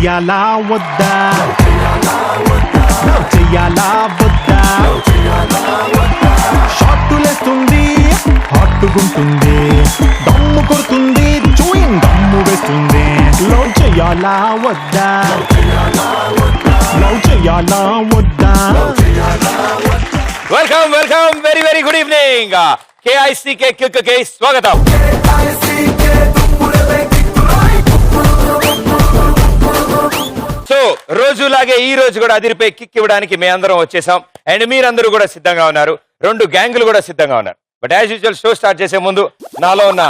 చెయ్యాలా వద్దా లవ్ చెయ్యాలా వద్దా షార్టులేస్తుంది హాట్టుగుంటుంది దమ్ము కొడుతుంది చూయింగ్ దమ్ము వేస్తుంది లవ్ చెయ్యాలా వద్దా లవ్ చెయ్యాలా వద్దా welcome welcome very very good evening KICK కి స్వాగతం. సో రోజులాగే ఈ రోజు కూడా అదిరిపై కిక్ ఇవ్వడానికి మేము అందరం వచ్చేసాం అండ్ మీరందరూ కూడా సిద్ధంగా ఉన్నారు. 2 గ్యాంగులు కూడా సిద్ధంగా ఉన్నారు. But as usual show start చేసే ముందు నాలో ఉన్న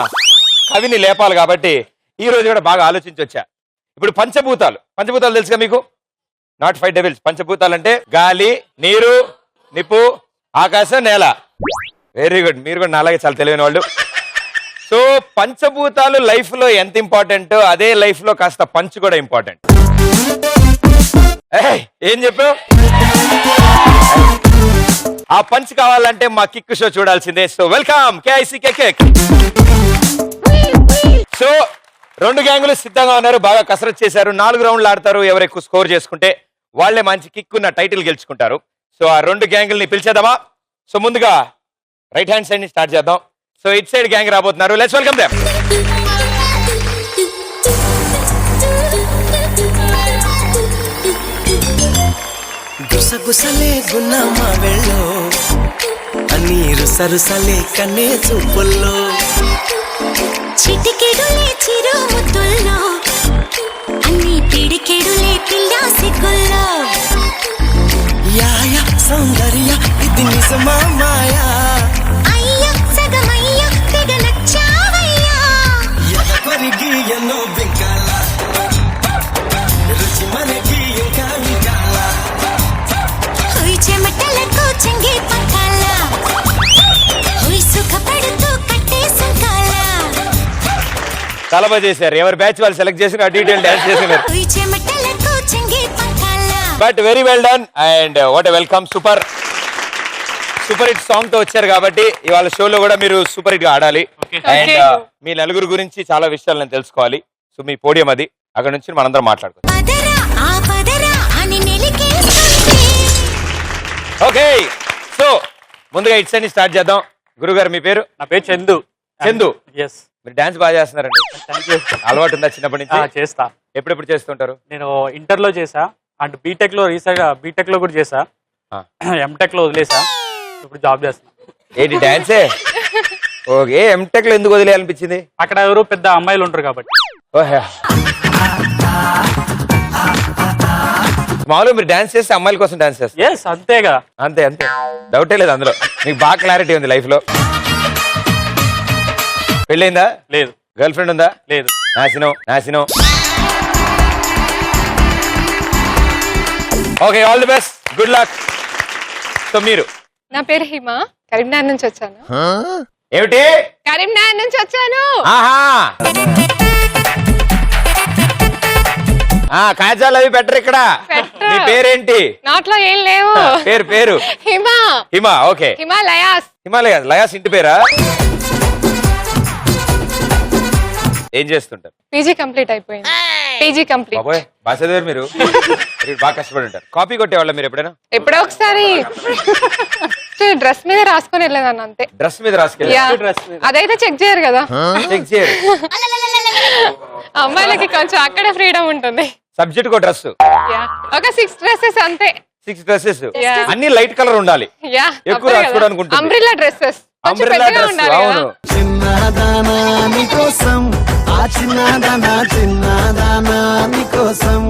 కవిని లేపాలి కాబట్టి ఈ రోజు కూడా బాగా ఆలోచించి వచ్చా. ఇప్పుడు పంచభూతాలు తెలుసుగా మీకు? Not 5 devils. పంచభూతాలు అంటే గాలి, నీరు, నిప్పు, ఆకాశం, నేల. Very good. మీరు కూడా నాలాగే చాలా తెలివైన వాళ్ళు. సో పంచభూతాలు లైఫ్ లో ఎంత ఇంపార్టెంట్ అదే లైఫ్ లో కాస్త పంచ్ కూడా ఇంపార్టెంట్. ఏం చెప్పావు? ఆ పంచ్ కావాలంటే మా కిక్ షో చూడాల్సిందే. So welcome KICK. సో 2 గ్యాంగులు సిద్ధంగా ఉన్నారు. బాగా కసరత్ చేశారు. 4 రౌండ్లు ఆడతారు. ఎవరు ఎక్కువ స్కోర్ చేసుకుంటే వాళ్లే మంచి కిక్ ఉన్న టైటిల్ గెలుచుకుంటారు. సో ఆ 2 గ్యాంగుల్ని పిలిచేద్దామా? సో ముందుగా రైట్ హ్యాండ్ సైడ్ ని స్టార్ట్ చేద్దాం. సో ఇట్ సైడ్ గ్యాంగ్ రాబోతున్నారు. Let's welcome them. గుసగుసలే గున్నమా వెళ్ళో అన్ని రుసరుసలే కన్నే చూపుల్లో చిటికెడులే చిరు ముద్దుల్లో అన్ని పిడికెడులే పిల్ల సిగ్గుల్లో యాయ సౌందర్య ఇది నిజమా మాయా అయ్య సగమయ్య తెగ నచ్చావయ్యా ఎదకొరిగి ఎన్నో బింకాల రుచి మనకి ఇంకా మిగాల హుయ్ చెమటలకు చెంగి పక్కాల హుయ్ సుఖపడుతూ కట్టే సుంకాల చాలా బాగా చేశారు. ఎవరి బ్యాచ్ వాళ్ళు సెలెక్ట్ చేసిన డీటెయిల్ డాన్స్ చేసినారు. హుయ్ చెమటలకు చెంగి పక్కాల but very well done and what a welcome. Super hit song తో వచ్చారు కాబట్టి ఇవాళ షోలో కూడా మీరు సూపర్ హిట్ గా ఆడాలి. అండ్ మీ నలుగురు గురించి చాలా విషయాలు నేను తెలుసుకోవాలి. సో మీ పోడియం అది, అక్కడ నుంచి మనందరం మాట్లాడుకుందాం. పదరా ఆ పదరా అని నెలికేస్తుంది. ఓకే, సో ముందుగా ఇట్ సైడ్ స్టార్ట్ చేద్దాం. గురుగారు మీ పేరు? నా పేరు చందు. చందు. ఎస్, మీరు డాన్స్ బాగా చేస్తున్నారండి. Thank you. అలవాటు ఉందా చిన్నప్పటి నుంచి? చేస్తా. ఎప్పుడెప్పుడు చేస్తుంటారు? నేను ఇంటర్ లో చేసా అండ్ బీటెక్ లో బీటెక్ లో కూడా చేసా. ఎంటెక్ లో వదిలేసా. ఇప్పుడు జాబ్ చేస్తా. ఏంటి డాన్సే? ఓకే, ఎంటెక్ లో ఎందుకు వదిలేయాలనిపించింది? అక్కడ ఎవరు పెద్ద అమ్మాయిలు ఉంటారు కాబట్టి. ఓహే, మామూలుగా మీరు డాన్స్ చేస్తే అమ్మాయిల కోసం డాన్స్ చేస్తారు. ఎస్, అంతేగా. అంతే అంతే, డౌటే లేదు అందులో. మీకు బాగా క్లారిటీ ఉంది లైఫ్ లో. పెళ్ళైందా? లేదు. గర్ల్ ఫ్రెండ్ ఉందా? లేదు. నాశనం. Okay, all the best, good luck. So మీరు? నా పేరు హిమ, కరీంనగర్ నుంచి వచ్చాను. ఏమిటి? కరీంనగర్ నుంచి వచ్చాను. ఆహా, కాజాలు అవి పెట్టరు ఇక్కడ. మీ పేరేంటి? నాట్లో ఏం లేవు. పేరు హిమ. ఓకే, హిమాలయాస్. లయాస్ ఇంటి పేరా? ఏం చేస్తుంటారు? పీజీ కంప్లీట్ అయిపోయింది. PG complete. బాబోయ్, బాగా చదివారు మీరు. బాగా కష్టపడి ఉంటారు. కాపీ కొట్టేవాళ్ళ మీరు ఎప్పుడైనా? ఎప్పుడో ఒకసారి డ్రెస్ మీద రాసుకొని వెళ్ళేదాన్ని అంతే. డ్రెస్ మీద రాసుకెళ్ళి? అదైతే చెక్ చేయరు కదా. చెక్ చేయరు. అమ్మాయిలకి కొంచెం అక్కడే ఫ్రీడమ్ ఉంటుంది. సబ్జెక్ట్ కో డ్రెస్ ఒక 6 డ్రెస్సెస్ అంతే. 6 డ్రెస్సెస్ అన్ని లైట్ కలర్ ఉండాలి. ఎక్కువ రాసుకోవడానికి ఉంటుంది. Umbrella dresses. Umbrella dress. అవును. చిన్నదానా నీకోసం ఆ చిన్నదానా నీకోసం.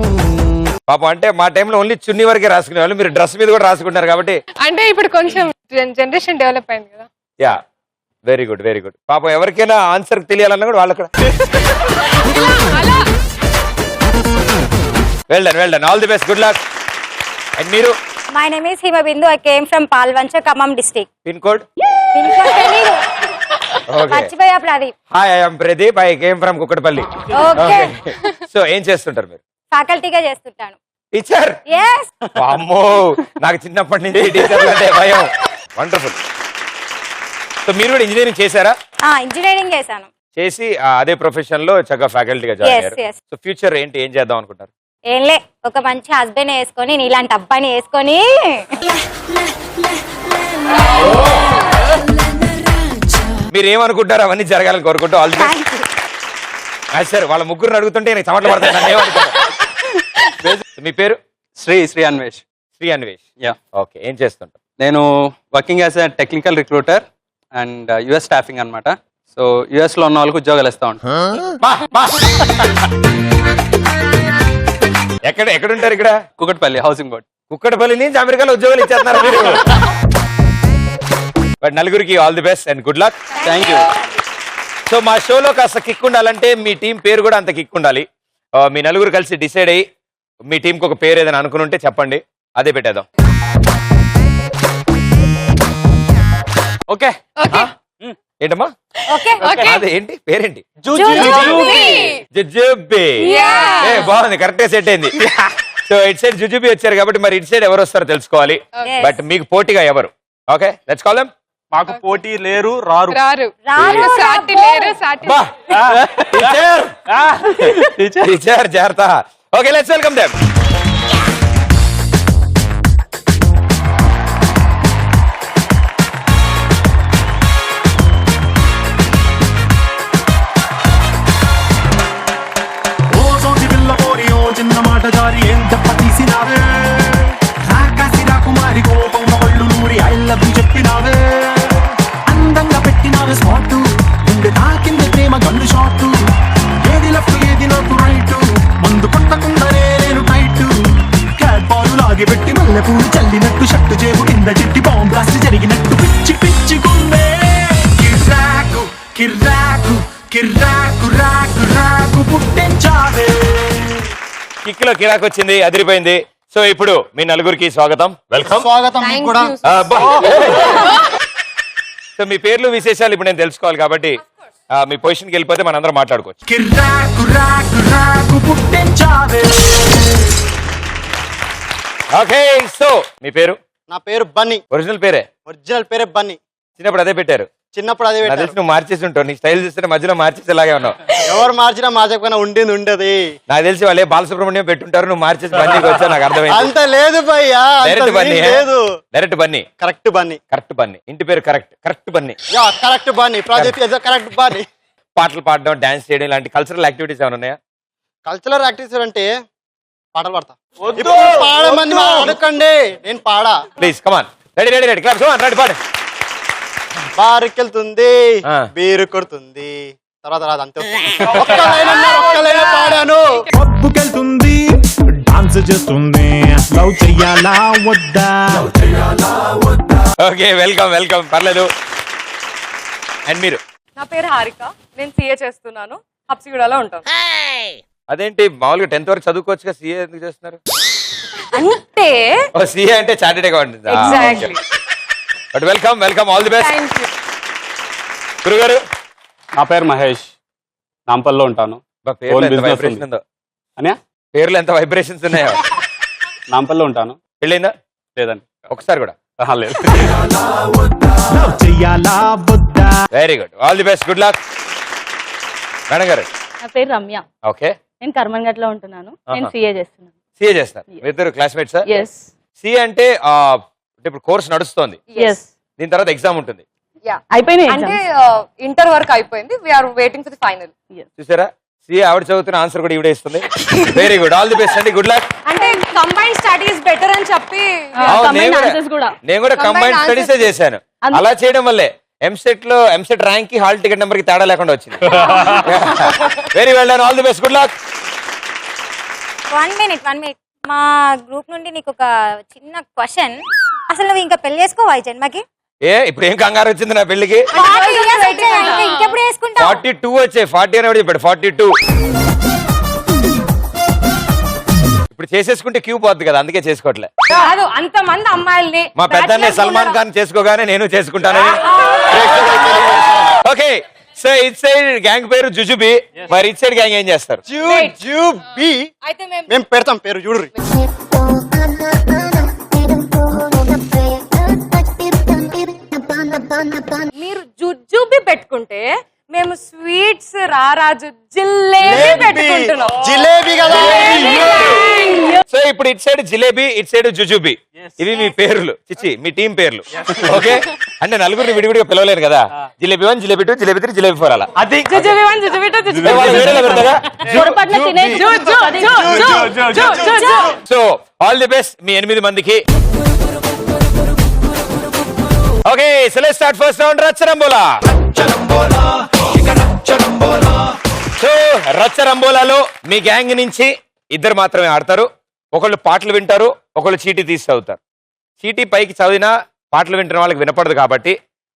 పాపం, అంటే మా టైంలో ఓన్లీ చున్నీ వరకే రాసుకునే వాళ్ళు. మీరు డ్రెస్ మీద కూడా రాసుకుంటారు కాబట్టి. అంటే ఇప్పుడు కొంచెం జనరేషన్ డెవలప్ అయింది కదా. Yeah, very good. పాపం ఎవరికైనా ఆన్సర్ తెలియాలన్నా కూడా వాళ్ళక్కడ. Well done, all the best, good luck. And మీరు? My name is Hima Bindu. I came from Palvancha, Khammam district. Pin code? మర్చిపోయా Pradeep. Hi, I am Pradeep. I came from Kukkadapalli. Okay. So ఏం చేస్తుంటారు మీరు? ఫ్యాకల్టీగా చేస్తుంటాను. టీచర్? yes. అమ్మో, నాకు చిన్నప్పటి నుంచి టీచర్లు అంటే భయం. వండర్ఫుల్. సో మీరు కూడా ఇంజనీరింగ్ చేశారా? ఇంజనీరింగ్ చేశాను. చేసి అదే ప్రొఫెషన్ లో చక్కగా ఫ్యాకల్టీగా జాయిన్ అయ్యారు. yes. సో ఫ్యూచర్ ఏంటి, ఏం చేద్దాం అనుకుంటారు? ఏంలే ఒక మంచి హస్బెండ్ వేసుకొని నీలాంటి అబ్బాయిని వేసుకొని మీరు ఏమనుకుంటారు అవన్నీ జరగాలని కోరుకుంటూ ఆల్ ది బెస్ట్. సార్ వాళ్ళ ముగ్గురు అడుగుతుంటే నేను చమట్లు పడతాను. నన్ను ఏమనుకుంటారు? మీ పేరు? శ్రీ అన్వేష్. శ్రీ అన్వేష్. యా, ఓకే, ఏం చేస్తుంటారు? నేను working as a technical recruiter and US staffing అన్నమాట. సో యుఎస్ లో ఉన్న వాళ్ళకి ఉద్యోగాలు ఇస్తా ఉంటాను. ఎక్కడ ఉంటారు? ఇక్కడ కుకట్పల్లి హౌసింగ్ బోర్డ్. కుక్కడపల్లి నుంచి అమెరికాలో ఉద్యోగాలు ఇచ్చేస్తున్నారు మీరు. బట్ నలుగురికి all the best and good luck. Thank you. So మా షోలో కాస్త కిక్ ఉండాలంటే మీ టీం పేరు కూడా అంత కిక్ ఉండాలి. మీ నలుగురు కలిసి డిసైడ్ అయ్యి మీ టీంకి ఒక పేరు ఏదైనా అనుకుని ఉంటే చెప్పండి, అదే పెట్టేద్దాం. ఓకే ఏంటమ్మా? ఓకే అదే ఏంటి పేరేంటి? జుజుబీ. జుజుబీ. ఏ బాగుంది, కరెక్ట్ సెట్ అయింది. సో ఇట్ సైడ్ జుజుబీ వచ్చారు కాబట్టి మరి ఇట్ సైడ్ ఎవరు వస్తారో తెలుసుకోవాలి. బట్ మీకు పోటీగా ఎవరు? Okay, let's call them. మాకు పోటీ లేరు, రారు. రారు రారు, సాటి లేరు సాటి బా టీచర్ జాగ్రత్త. Okay, let's welcome them. ఓ సోటి పిల్ల పోరి ఓ చిన్న మాట జారి ఏం చెప్ప తీసినావే, రాకాసి రాకుమారి కోపం ఒళ్ళు నూరి ఐ లవ్ యు చెప్పినావే, అందంగా పెట్టినావే స్పాట్, గుండె తాకింది ప్రేమ గన్ను షాట్, ఏది లెఫ్ట్ ఏది నాకు రైట్, మందు కొట్టకుండానే నేను టైట్, క్యాట్ బాలు లాగి పెట్టి మల్లెపూలు చల్లినట్టు షట్టు చేపు కింద చెట్టి బాంబ్ బ్లాస్ట్ జరిగినట్టు పిచ్చి పిచ్చి గుండె కిర్రాకు కిర్రాకు కిర్రాకు రాకు రాకు పుట్టించావే. కిక్ లో కిరాక్ వచ్చింది, అదిరిపోయింది. సో ఇప్పుడు మీ నలుగురికి స్వాగతం, వెల్కమ్. స్వాగతం మీకు కూడా. సో మీ పేర్లు విశేషాలు ఇప్పుడు నేను తెలుసుకోవాలి కాబట్టి మీ పొజిషన్కి వెళ్ళిపోతే మనందరం మాట్లాడుకోవచ్చు. కిర్రాకు రాకు రాకు పుట్టించావే. ఓకే, సో మీ పేరు? నా పేరు బన్నీ. ఒరిజినల్ పేరే? ఒరిజినల్ పేరే బన్నీ. చిన్నప్పుడు అదే పెట్టారు? చిన్నప్పుడు అదే నాకు పెట్టారు. తెలిసి నువ్వు మార్చేసి ఉంటావు, నీ స్టైల్ చూస్తే మధ్యలో మార్చేసేలాగే ఉన్నావు. ఎవరు మార్చినా మార్చకపోయినా ఉండేది ఉండదు. నాకు తెలిసి వాళ్ళే బాలసుబ్రహ్మణ్యం పెట్టుంటారు, నువ్వు మార్చేసి బన్నీకి వచ్చా నాకు అర్థమైంది. అంత లేదు భయ్యా, డైరెక్ట్ బన్నీ. లేదు. Direct Bunny. Correct Bunny. Correct Bunny. ఇంటి పేరు correct Bunny. Yeah, correct Bunny. Project correct Bunny. పాటలు పాడడం, డాన్స్ చేయడం ఇలాంటి కల్చరల్ యాక్టివిటీస్ ఏమైనా ఉన్నాయా? కల్చరల్ యాక్టివిటీస్ అంటే పాటలు పాడతా. ఇప్పుడు పాడమని అడగండి, నేను పాడా. Please come on. Ready class ready పాడు. బారుకెళ్తుంది, బీరు కొడుతుంది, తర్వాత రాదు అంతే. ఒక్క లైన్ పాడాను. పబ్బుకెళ్తుంది, డాన్స్ చేస్తుంది, లవ్ చెయ్యాలా వద్దా. ఓకే, వెల్కమ్ పర్లేదు. అండ్ మీరు? నా పేరు హారిక, నేను సిఏ చేస్తున్నాను, హబ్సిగూడలో ఉంటాను. అదేంటి మామూలుగా 10th వరకు చదువుకోవచ్చుగా, సీఏ ఎందుకు చేస్తున్నారు? అంటే సీఏ అంటే chartered accountant. Exactly. But welcome all the best. Thank you. గురుగారు? నా పేరు మహేష్, నాంపల్లో ఉంటాను. పేర్లు ఎంత వైబ్రేషన్ ఉందో. అనే పేర్లు ఎంత వైబ్రేషన్స్ ఉన్నాయో. నాంపల్లో ఉంటాను. పెళ్ళైందా? లేదండి. ఒకసారి కూడా లేదు. లవ్ చెయ్యాలా వద్దా. Very good, all the best, good luck. Madam గారు? నా పేరు రమ్య. ఓకే. నేను కర్మన్ఘట్లో ఉంటున్నాను. నేను సిఏ చేస్తున్నాను. సీఏ చేస్తున్నారు, ఇద్దరు క్లాస్మేట్స్? ఎస్. సిఏ అంటే ఇప్పుడు కోర్స్ నడుస్తోంది, ఎస్. దీని తర్వాత ఎగ్జామ్ ఉంటుంది. అయిపోయినాయి అంటే ఇంటర్ వరకు అయిపోయింది, we are waiting for the final. చూసారా, సిఏ ఆవిడ చదువుతున్న ఆన్సర్ కూడా ఈవిడే ఇస్తుంది. Very good, all the best అండి, గుడ్ లక్. అంటే కంబైన్డ్ స్టడీస్ బెటర్ అని చెప్పి నేను కూడా కంబైన్డ్ స్టడీసే చేశాను. అలా చేయడం వల్లే ఎంసెట్ ర్యాంక్ కి హాల్ టికెట్ నెంబర్ కి తేడా లేకుండా వచ్చింది. Very well done, all the best, good luck. 1 minute. మా గ్రూప్ నుండి నీకు ఒక చిన్న క్వశ్చన్. అసలు నువ్వు ఇంకా పెళ్లి చేసుకోవా ఈ జన్మకి? ఇప్పుడు ఏం కంగారు వచ్చింది నా పెళ్లికి? 40 years వచ్చాయంటే ఇంకెప్పుడు వేసుకుంటావు? 42 వచ్చాయి, 40 అని చెప్పాడు. 42 ఇప్పుడు చేసేసుకుంటే క్యూ పోద్ది కదా, అందుకే చేసుకోవట్లే. కాదు, అంత మంది అమ్మాయిల్ని మా పెద్దనే సల్మాన్ ఖాన్ చేసుకోగానే నేను చేసుకుంటానని. Okay, so it side gang పేరు జుజుబి, మరి ఇట్ సైడ్ గ్యాంగ్ ఏం చేస్తారు? జుజుబి. అయితే మేము పెడతాం పేరు, చూడు. మీరు జుజుబి పెట్టుకుంటే మేము స్వీట్స్ రారాజు జిలేబీ పెట్టుకుంటున్నాం. జిలేబీ కదా. సో ఇప్పుడు ఇటు సైడ్ జిలేబీ, ఇటు సైడ్ జుజుబీ. ఇవి మీ పేర్లు, చిచ్చి మీ టీం పేర్లు. ఓకే, అంటే నలుగురిని విడివిడిగా పిలవలేరు కదా. జిలేబీ 1, జిలేబీ 2, జిలేబీ 3, జిలేబీ 4 అలా. అది వాళ్ళు వేరేలా పెడతారా? పొరపాటున తినేసి సో ఆల్ ది బెస్ట్ మీ 8 మందికి. Okay, so let's start first round. Racharambola. So రచ్చరంబోలాలో మీ గ్యాంగ్ నుంచి 2 మాత్రమే ఆడతారు. ఒకళ్ళు పాటలు వింటారు, ఒకళ్ళు చీటీ తీసి చదువుతారు. చీటీ పైకి చదివినా పాటలు వింటున్న వాళ్ళకి వినపడదు కాబట్టి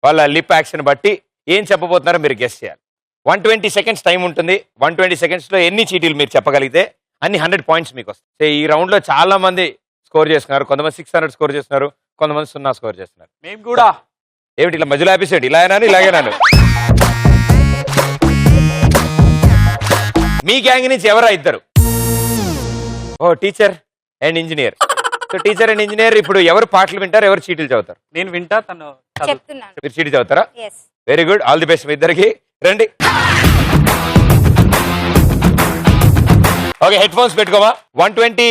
వాళ్ళ లిప్ యాక్షన్ బట్టి ఏం చెప్పబోతున్నారో మీరు గెస్ చేయాలి. 120 సెకండ్స్ టైం ఉంటుంది. 120 సెకండ్స్లో ఎన్ని చీటీలు మీరు చెప్పగలిగితే అన్ని 100 పాయింట్స్ మీకు వస్తాయి. ఈ రౌండ్లో చాలా మంది స్కోర్ చేస్తున్నారు. కొంతమంది 600 స్కోర్ చేస్తున్నారు, కొంతమంది 0 స్కోర్ చేస్తున్నారు. మేము కూడా ఏమిటి ఇలా మధ్యలో ఆపేసేయండి, ఇలాగేనాను ఇలాగేనాను. మీ గ్యాంగ్ నుంచి ఎవరా 2? ఓ, teacher and engineer. So teacher and engineer ఇప్పుడు ఎవరు పాటలు వింటారు, ఎవరు చీటీలు చదువుతారు? నేను వింటా, తను చదువు. చెప్తున్నాను. మీరు చీటీ చదువుతారా? Yes. Very good, all the best మీ ఇద్దరికి. రండి. ఓకే, హెడ్ ఫోన్స్ పెట్టుకోమా. 120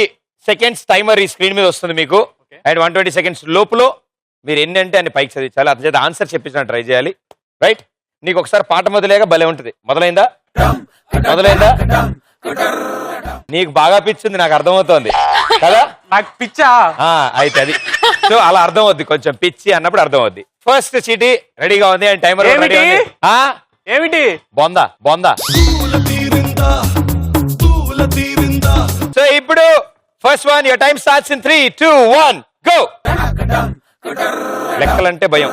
సెకండ్స్ టైమర్ ఈ స్క్రీన్ మీద వస్తుంది మీకు. అండ్ 120 సెకండ్స్ లోపల మీరు ఎన్ని అంటే అన్ని పైకి చదివించాలి. అతని చేత ఆన్సర్ చెప్పించడానికి ట్రై చేయాలి. రైట్, నీకు ఒకసారి పాట మొదలేగా భలే ఉంటుంది. మొదలైందా? నీకు బాగా పిచ్చింది, నాకు అర్థమవుతోంది కదా. నాకు పిచ్చా. అయితే అది సో అలా అర్థం అవుద్ది, కొంచెం పిచ్చి అన్నప్పుడు అర్థం అవుద్ది. ఫస్ట్ చీటీ రెడీగా ఉంది అండ్ టైమర్ ఏమిటి? బొందా. సో ఇప్పుడు first one, your time starts in 3, 2, 1 go. లెక్కలంటే భయం.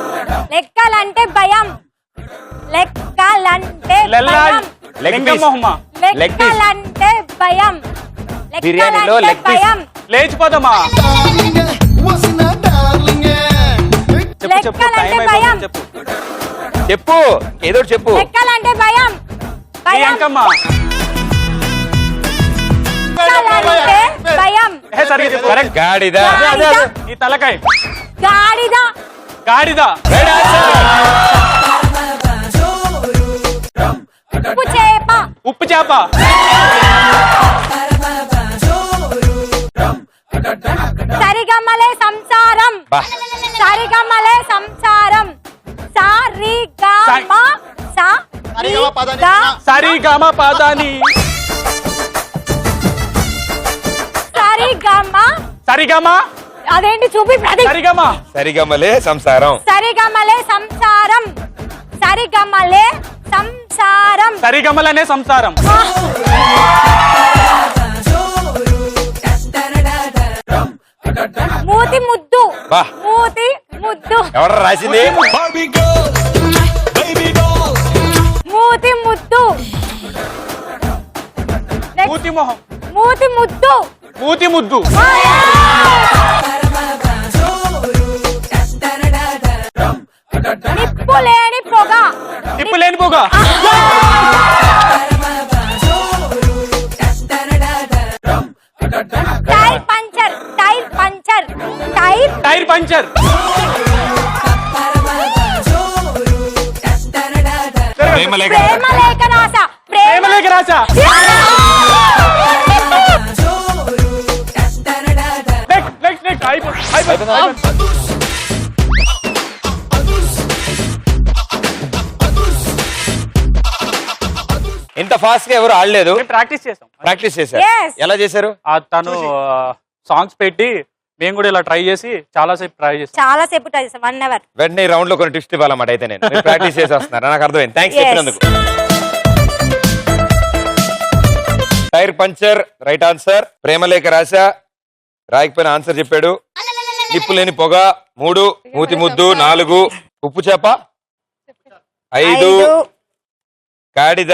లెక్కలంటే భయం. లెక్కలంటే భయం. లెక్కలంటే భయం. బిర్యానీలో లెగ్ పీస్. భయం. లేచిపోదామా? లెక్కలంటే భయం. చెప్పు, ఏదో చెప్పు. లెక్కలంటే భయం. భయం. లెక్కలంటే భయం. గాడిద. ఈ తలకాయ. గాడిద. గాడిద. ఉప్పు చేప. ఉప్పు చేప. సరిగమలే సంసారం. సరిగమలే సంసారం. సరిగమ పదని. సరిగమ. అదేంటి చూపి. సరిగమ. సరిగమలే సంసారం. సరిగమలే సంసారం. సరిగమలే సంసారం. సరిగమలనే సంసారం. మూతి ముద్దు. బా. మూతి ముద్దు. ఎవరు రాసింది? మూతి ముద్దు. మూతి మొహం. మూతి ముద్దు. మూతి ముద్దు. నిప్పు లేని పొగ. నిప్పు లేని పొగ. Tyre puncture. Tyre puncture. Tyre puncture. ప్రేమలేఖ. ప్రేమలేఖ రాస. ప్రేమలేఖ రాస. ఇంత ఫాస్ట్ గా ఎవరు ఆడలేదు. ప్రాక్టీస్ చేసాం. ప్రాక్టీస్ చేశారు. Yes. ఎలా చేశారు? తను సాంగ్స్ పెట్టి మేము కూడా ఇలా ట్రై చేసి చాలా సేపు ట్రై చేసాం. చాలా సేపు ట్రై చేసాం. 1 hour. వెంటనే రౌండ్ లో కొన్ని టిప్స్ ఇవ్వాలన్నమాట. అయితే నేను ప్రాక్టీస్ చేసి వస్తున్నారు, నాకు అర్థమైంది. Thanks Yes. చెప్పినందుకు. Tyre puncture right answer. ప్రేమలేఖ రాశ రాయకపోయిన ఆన్సర్ చెప్పాడు. నిప్పు లేని పొగ 3, మూతి ముద్దు 4, ఉప్పు చేప 5, గాడిద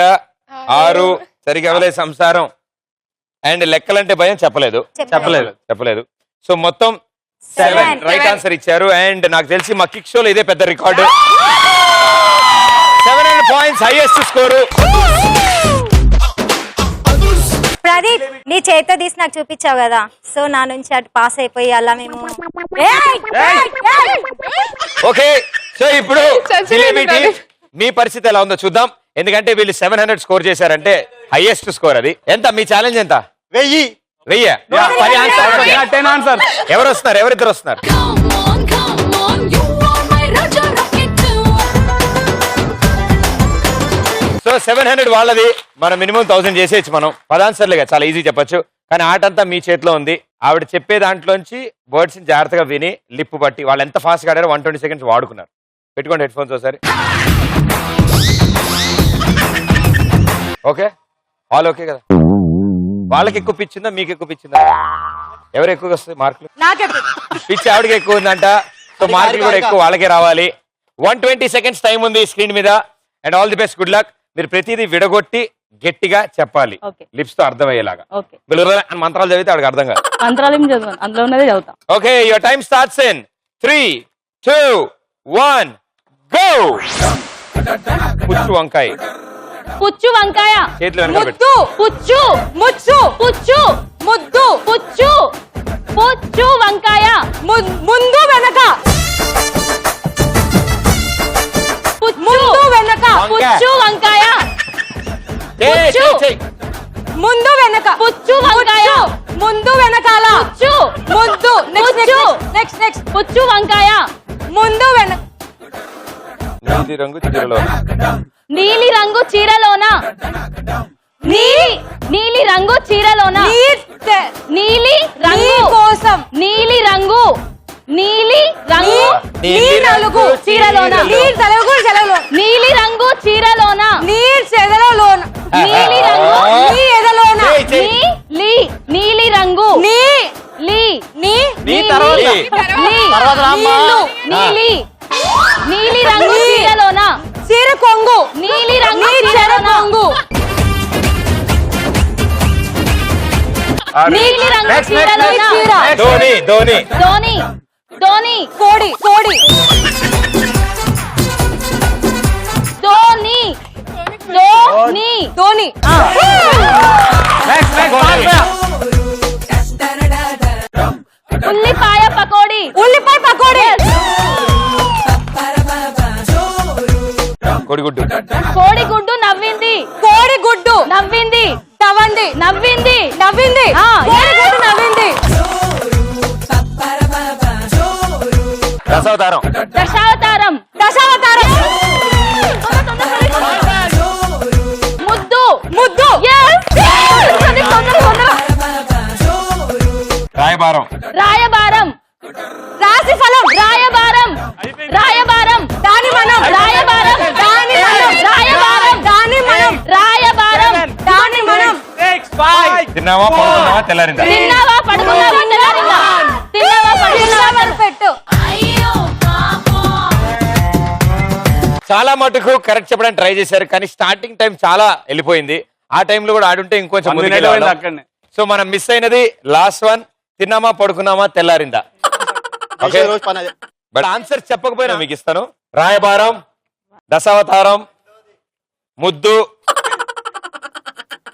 6, సరిగమలే సంసారం అండ్ లెక్కలంటే భయం చెప్పలేదు. సో మొత్తం 7 రైట్ ఆన్సర్ ఇచ్చారు. అండ్ నాకు తెలిసి మా కిక్ షోలో ఇదే పెద్ద record. 700 points highest score. Pradeep, నీ చేత తీసి నాకు చూపించావు కదా, సో నా నుంచి అటు పాస్ అయిపోయి అలా మేము. ఓకే, సో ఇప్పుడు జిలేబీ టీం మీ పరిస్థితి ఎలా ఉందో చూద్దాం. ఎందుకంటే వీళ్ళు 700 స్కోర్ చేశారంటే హైయెస్ట్ స్కోర్. అది ఎంత మీ ఛాలెంజ్? ఎంత? 1000. వెయ్య 10 answers. 10 answers. ఎవరు వస్తున్నారు? ఎవరిద్దరు వస్తున్నారు? సో 700 వాళ్ళది. మనం మినిమం 1000 చేసేయచ్చు. మనం 10 ఆన్సర్లుగా చాలా ఈజీ చెప్పొచ్చు. కానీ ఆట అంతా మీ చేతిలో ఉంది. ఆవిడ చెప్పే దాంట్లోంచి వర్డ్స్ జాగ్రత్తగా విని లిప్ బట్టి వాళ్ళు ఎంత ఫాస్ట్గా ఆడారో 120 సెకండ్స్ వాడుకున్నారు. పెట్టుకోండి హెడ్ ఫోన్స్ ఒకసారి. ఓకే, ఆల్ ఓకే కదా? వాళ్ళకి ఎక్కువ పిచ్చిందా మీకు ఎక్కువ పిచ్చిందా? ఎవరు ఎక్కువగా వస్తుంది మార్కులు? పిచ్చి ఆవిడకి ఎక్కువ ఉందంట. సో మార్కులు కూడా ఎక్కువ వాళ్ళకే రావాలి. 120 సెకండ్స్ టైం ఉంది స్క్రీన్ మీద. And all the best, good luck. మీరు ప్రతిదీ విడగొట్టి గట్టిగా చెప్పాలి, ఓకే లిప్స్ తో అర్థమయ్యేలాగా. ఓకే మంత్రాలు చదివితే ఆవిడకి అర్థం కాదు. మంత్రాలు ఏం చదవను, అందులో ఉన్నదే చదువుతా. Okay, your time starts in 3, 2, 1 go. పుచ్చు వంకాయ. పుచ్చు వంకాయ. చేతులు వెనకాల పెట్టు. ముద్దు. పుచ్చు. ముచ్చు. పుచ్చు. ముద్దు. పుచ్చు. పుచ్చు వంకాయ. ముందు వెనక. ముందు వెనక. పుచ్చు వంకాయ. ముందు వెనక. పుచ్చు వంకాయ. ముందు వెనకాల. పుచ్చు. ముద్దు. Next next. పుచ్చు వంకాయ. ముందు వెనక. నీలి రంగు చీరలో. నీలి రంగు చీరలోన. నీలి రంగు చీరలోన. నీలి రంగు కోసం. నీలి రంగు. నీలి రంగు. నీలి రంగు చీరలోన. నీలి రంగు చీరలోన. నీలి రంగు. నీలి రంగు. నీలి రంగు చీరలోన. చీర కొంగు. నీలి రంగు చీర కొంగు. నీలి రంగు చీరలోన. ధోని. ధోని. ధోని. ధోని. కోడి. కోడి. ధోని. ధోని. ధోని. ఉల్లిపాయ పకోడీ. ఉల్లిపాయ పకోడీ. కోడిగుడ్డు. కోడిగుడ్డు నవ్వింది. కోడిగుడ్డు నవ్వింది. నవ్వండి. నవ్వింది. నవ్వింది. కోడిగుడ్డు నవ్వింది. దశావతారం. దశావతారం. దశావతారం. ముద్దు. ముద్దు. రాయబారం. రాయబారం. రాశి ఫలం. రాయబారం. రాయబారం. దాని మనం. రాయబారం. దాని మనం. రాయబారం. దాని మనం. రాయబారం. దాని మనం. తిన్నావా పడుకున్నావా తెల్లారిందా? తిన్నావా పడుకున్నావా తెల్లారిందా? తిన్నావా పడుకున్నావా పెట్టు. చాలా మటుకు కరెక్ట్ చెప్పడానికి ట్రై చేశారు, కానీ స్టార్టింగ్ టైం చాలా వెళ్ళిపోయింది. ఆ టైంలో కూడా ఆడుంటే ఇంకొంచెం అక్కడనే. సో మనం మిస్ అయినది లాస్ట్ వన్, తిన్నామా పడుకున్నామా తెల్లారిందా. ఓకే, బట్ ఆన్సర్ చెప్పకపోయినా మీకు ఇస్తాను. రాయబారం, దశావతారం, ముద్దు,